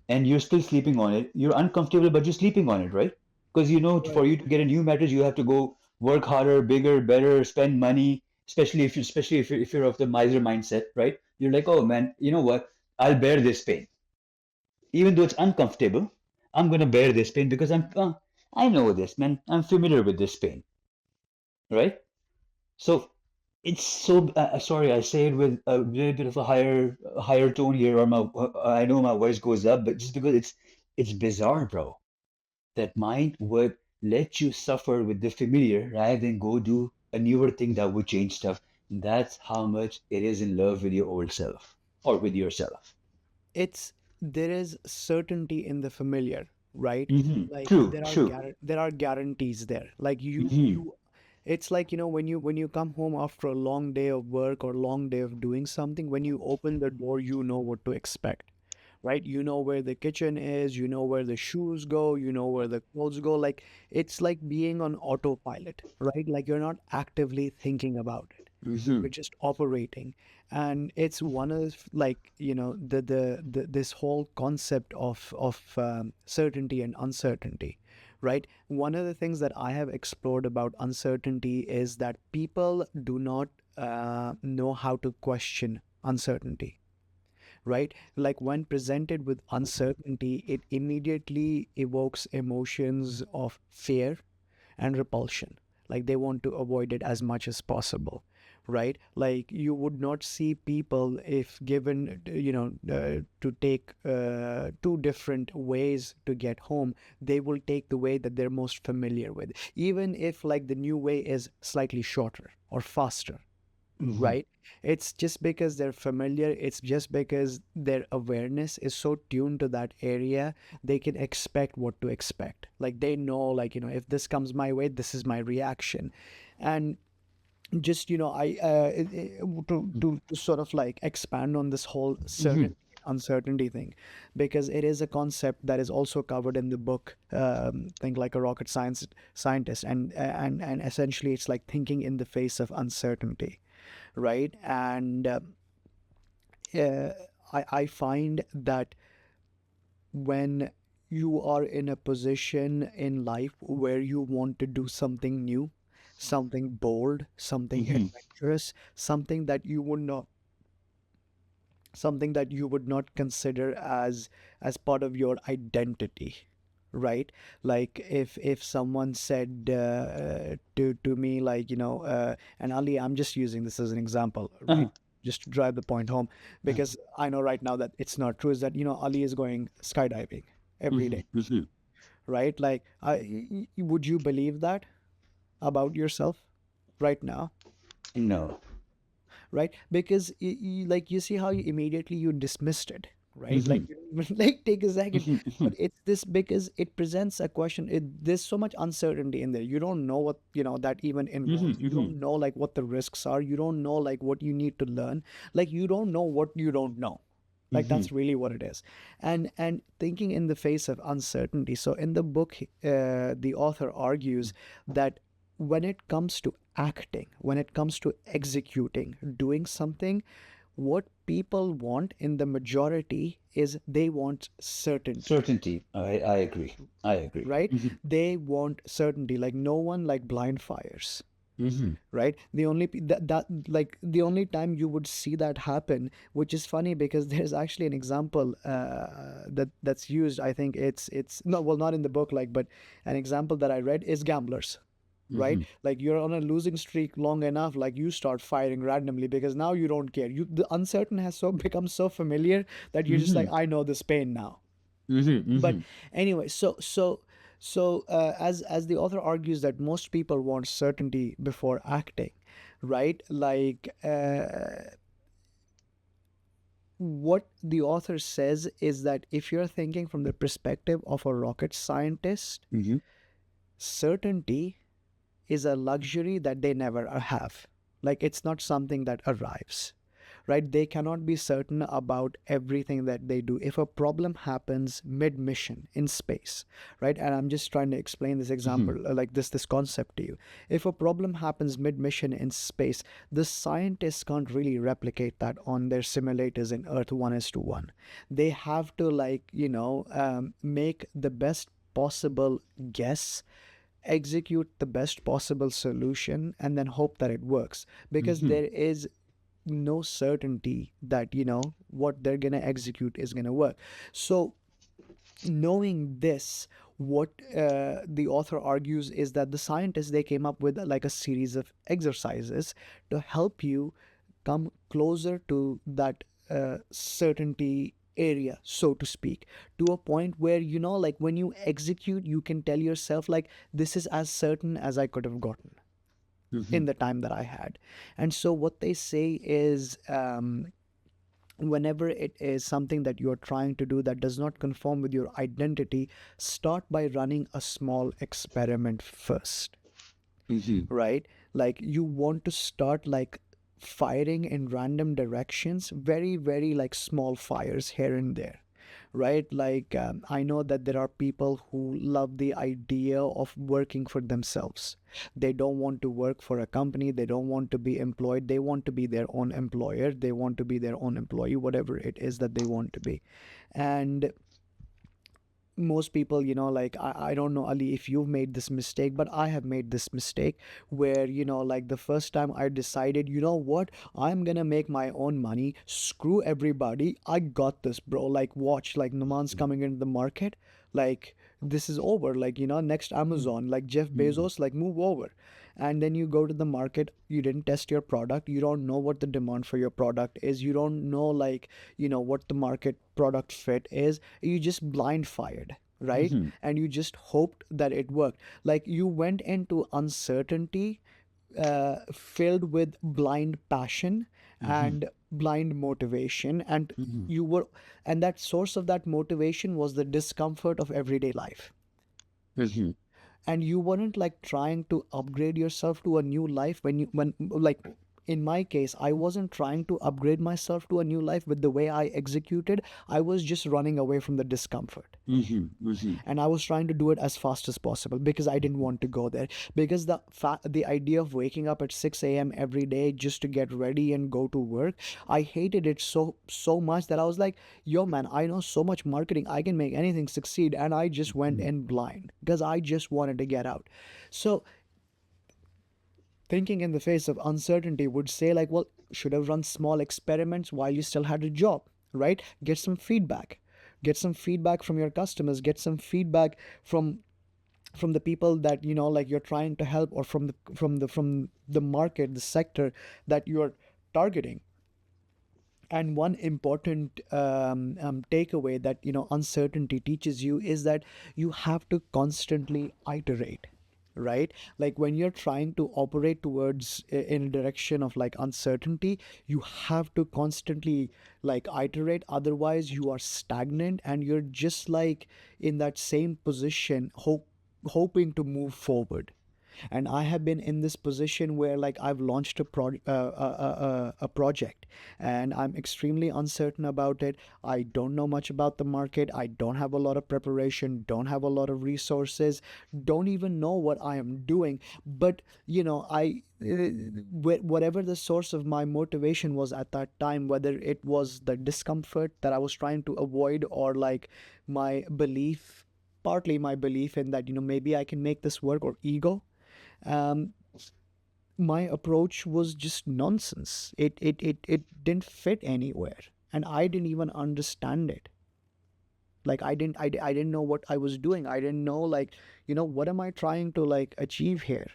and you're still sleeping on it, you're uncomfortable, but you're sleeping on it, right? Because for Right. you to get a new mattress, you have to go work harder, bigger, better, spend money. Especially if you're of the miser mindset, right? You're like, oh man, you know what? I'll bear this pain, even though it's uncomfortable. I'm gonna bear this pain because I know this, man. I'm familiar with this pain, right? So it's so sorry, I say it with a little bit of a higher tone here, or I know my voice goes up, but just because it's bizarre, bro, that mind would let you suffer with the familiar rather than go do a newer thing that would change stuff. That's how much it is in love with your old self or with yourself. It's there is certainty in the familiar, right? Like True, true. there are guarantees there. Like Hmm. it's like, when you come home after a long day of work or long day of doing something, when you open the door, you know what to expect, right? You know where the kitchen is, you know where the shoes go, you know where the clothes go. Like it's like being on autopilot, right? Like you're not actively thinking about it. Hmm. You're just operating. And it's one of, like, this whole concept of certainty and uncertainty, right? One of the things that I have explored about uncertainty is that people do not know how to question uncertainty, right? Like when presented with uncertainty, it immediately evokes emotions of fear and repulsion. Like they want to avoid it as much as possible, right? Like you would not see people, if given, to take two different ways to get home, they will take the way that they're most familiar with, even if like the new way is slightly shorter or faster, Hmm. right? It's just because they're familiar, it's just because their awareness is so tuned to that area, they can expect what to expect. Like they know, like, if this comes my way, this is my reaction. And just, to sort of like expand on this whole Hmm. certain uncertainty thing, because it is a concept that is also covered in the book, Think Like a Rocket Science Scientist. And essentially it's like thinking in the face of uncertainty, right? And uh, I find that when you are in a position in life where you want to do something new, something bold, something Hmm. adventurous, something that you would not something that you would not consider as part of your identity, right? Like if someone said to me, like, and Ali, I'm just using this as an example, right, Uh-huh. just to drive the point home, Uh-huh. because I know right now that it's not true, is that, Ali is going skydiving every Mhm, day, mhm. right? Like, would you believe that about yourself right now? No. Right? Because like, you see how you immediately you dismissed it, right? Like, Mhm, you didn't even like take a second. mhm, But mhm, it's this because it presents a question. There's so much uncertainty in there. You don't know what, that even mhm, involves. You mhm, don't know like what the risks are. You don't know like what you need to learn. Like, you don't know what you don't know. Like, mhm, that's really what it is. And thinking in the face of uncertainty. So in the book, the author argues that when it comes to acting, when it comes to executing, doing something, what people want in the majority is they want certainty, certainty. I agree. I agree. right? Mhm, They want certainty. Like, no one like blind fires, mhm, right? The only that like the only time you would see that happen, which is funny because there's actually an example that's used. I think it's no, well, not in the book, like, but an example that I read is gamblers, right? mhm, Like, you're on a losing streak long enough, like, you start firing randomly because now you don't care. The uncertain has so become so familiar that you're just like, mhm, I know this pain now. mhm, But mhm, anyway, as the author argues that most people want certainty before acting, right? Like, what the author says is that if you're thinking from the perspective of a rocket scientist, mhm, certainty is a luxury that they never have. Like, it's not something that arrives, right? They cannot be certain about everything that they do. If a problem happens mid mission in space, right? And I'm just trying to explain this example, mhm, like this concept to you. If a problem happens mid mission in space, the scientists can't really replicate that on their simulators in Earth 1 is to 1. They have to, like, make the best possible guess, execute the best possible solution, and then hope that it works, because mhm, there is no certainty that, what they're going to execute is going to work. So knowing this, what the author argues is that the scientists, they came up with like a series of exercises to help you come closer to that certainty area, so to speak, to a point where, like, when you execute, you can tell yourself, like, this is as certain as I could have gotten mhm, in the time that I had. And so what they say is, whenever it is something that you're trying to do that does not conform with your identity, start by running a small experiment first, mhm, right? Like, you want to start like firing in random directions, very, very like small fires here and there, right? Like, I know that there are people who love the idea of working for themselves. They don't want to work for a company. They don't want to be employed. They want to be their own employer. They want to be their own employee, whatever it is that they want to be. And most people, like, I don't know, Ali, if you've made this mistake, but I have made this mistake where, like, the first time I decided, what, I'm gonna make my own money, screw everybody, I got this, bro. Like, watch, like, Naman's coming into the market, like, this is over, like, next mhm, Amazon, like Jeff mhm, Bezos, like, move over. And then you go to the market, you didn't test your product, you don't know what the demand for your product is, you don't know, like, what the market product fit is, you just blind fired, right? mhm, And you just hoped that it worked. Like, you went into uncertainty, filled with blind passion mhm, and blind motivation, and mhm, you were, and that source of that motivation was the discomfort of everyday life. mhm, And you weren't like trying to upgrade yourself to a new life when like, in my case, I wasn't trying to upgrade myself to a new life with the way I executed. I was just running away from the discomfort, mhm, mhm, and I was trying to do it as fast as possible because I didn't want to go there. Because the idea of waking up at 6 a.m. every day just to get ready and go to work, I hated it so much that I was like, yo man, I know so much marketing, I can make anything succeed, and I just went mhm, in blind because I just wanted to get out. So thinking in the face of uncertainty would say like, well, should have run small experiments while you still had a job, right? Get some feedback, get some feedback from your customers, get some feedback from the people that like you're trying to help, or from the market, the sector that you're targeting. And one important takeaway that uncertainty teaches you is that you have to constantly iterate, right? Like when you're trying to operate towards in a direction of like uncertainty, you have to constantly like iterate, otherwise you are stagnant and you're just like in that same position, hoping to move forward. And I have been in this position where like I've launched a project, and I'm extremely uncertain about it. I don't know much about the market, I don't have a lot of preparation, don't have a lot of resources, don't even know what I am doing. But I whatever the source of my motivation was at that time, whether it was the discomfort that I was trying to avoid, or like my belief, partly my belief in that maybe I can make this work, or ego, um, my approach was just nonsense. It didn't fit anywhere, and I didn't even understand it. Like I didn't know what I was doing. I didn't know like what am I trying to like achieve here.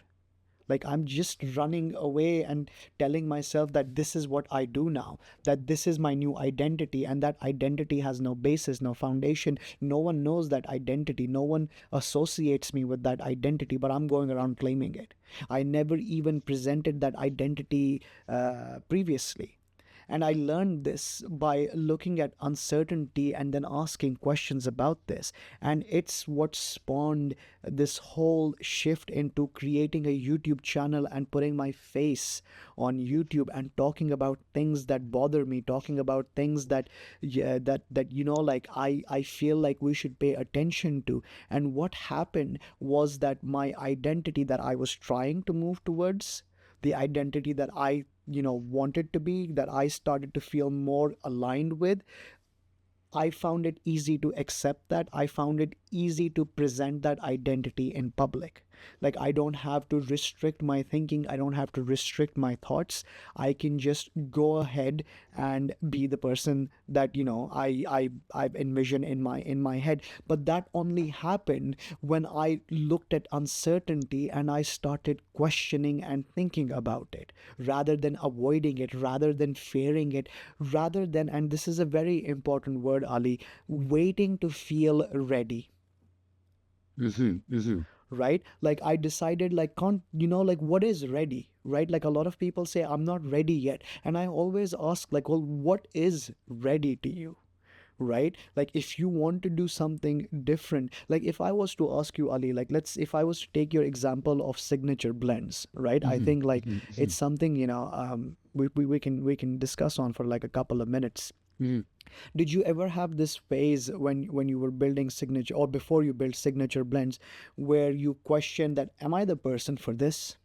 Like I'm just running away and telling myself that this is what I do now, that this is my new identity, and that identity has no basis, no foundation. No one knows that identity, no one associates me with that identity, but I'm going around claiming it. I never even presented that identity previously. And I learned this by looking at uncertainty and then asking questions about this. And it's what spawned this whole shift into creating a YouTube channel and putting my face on YouTube and talking about things that bother me, talking about things that, yeah, that like I feel like we should pay attention to. And what happened was that my identity that I was trying to move towards, the identity that I wanted to be, that I started to feel more aligned with, I found it easy to accept that. I found it easy to present that identity in public. Like, I don't have to restrict my thinking, I don't have to restrict my thoughts. I can just go ahead and be the person that I've envisioned in my head. But that only happened when I looked at uncertainty and I started questioning and thinking about it, rather than avoiding it, rather than fearing it, rather than, and this is a very important word, Ali, waiting to feel ready. Mm-hmm. Mm-hmm. Right? Like I decided, like, can't like, what is ready, right? Like a lot of people say I'm not ready yet, and I always ask like, well, what is ready to you? Right? Like if you want to do something different, like if I was to ask you, Ali, like, let's, if I was to take your example of signature blends, right? I Mm-hmm. think like Mm-hmm. it's something we can discuss on for like a couple of minutes. Mm-hmm. Did you ever have this phase when you were building signature, or before you built signature blends, where you question that, am I the person for this?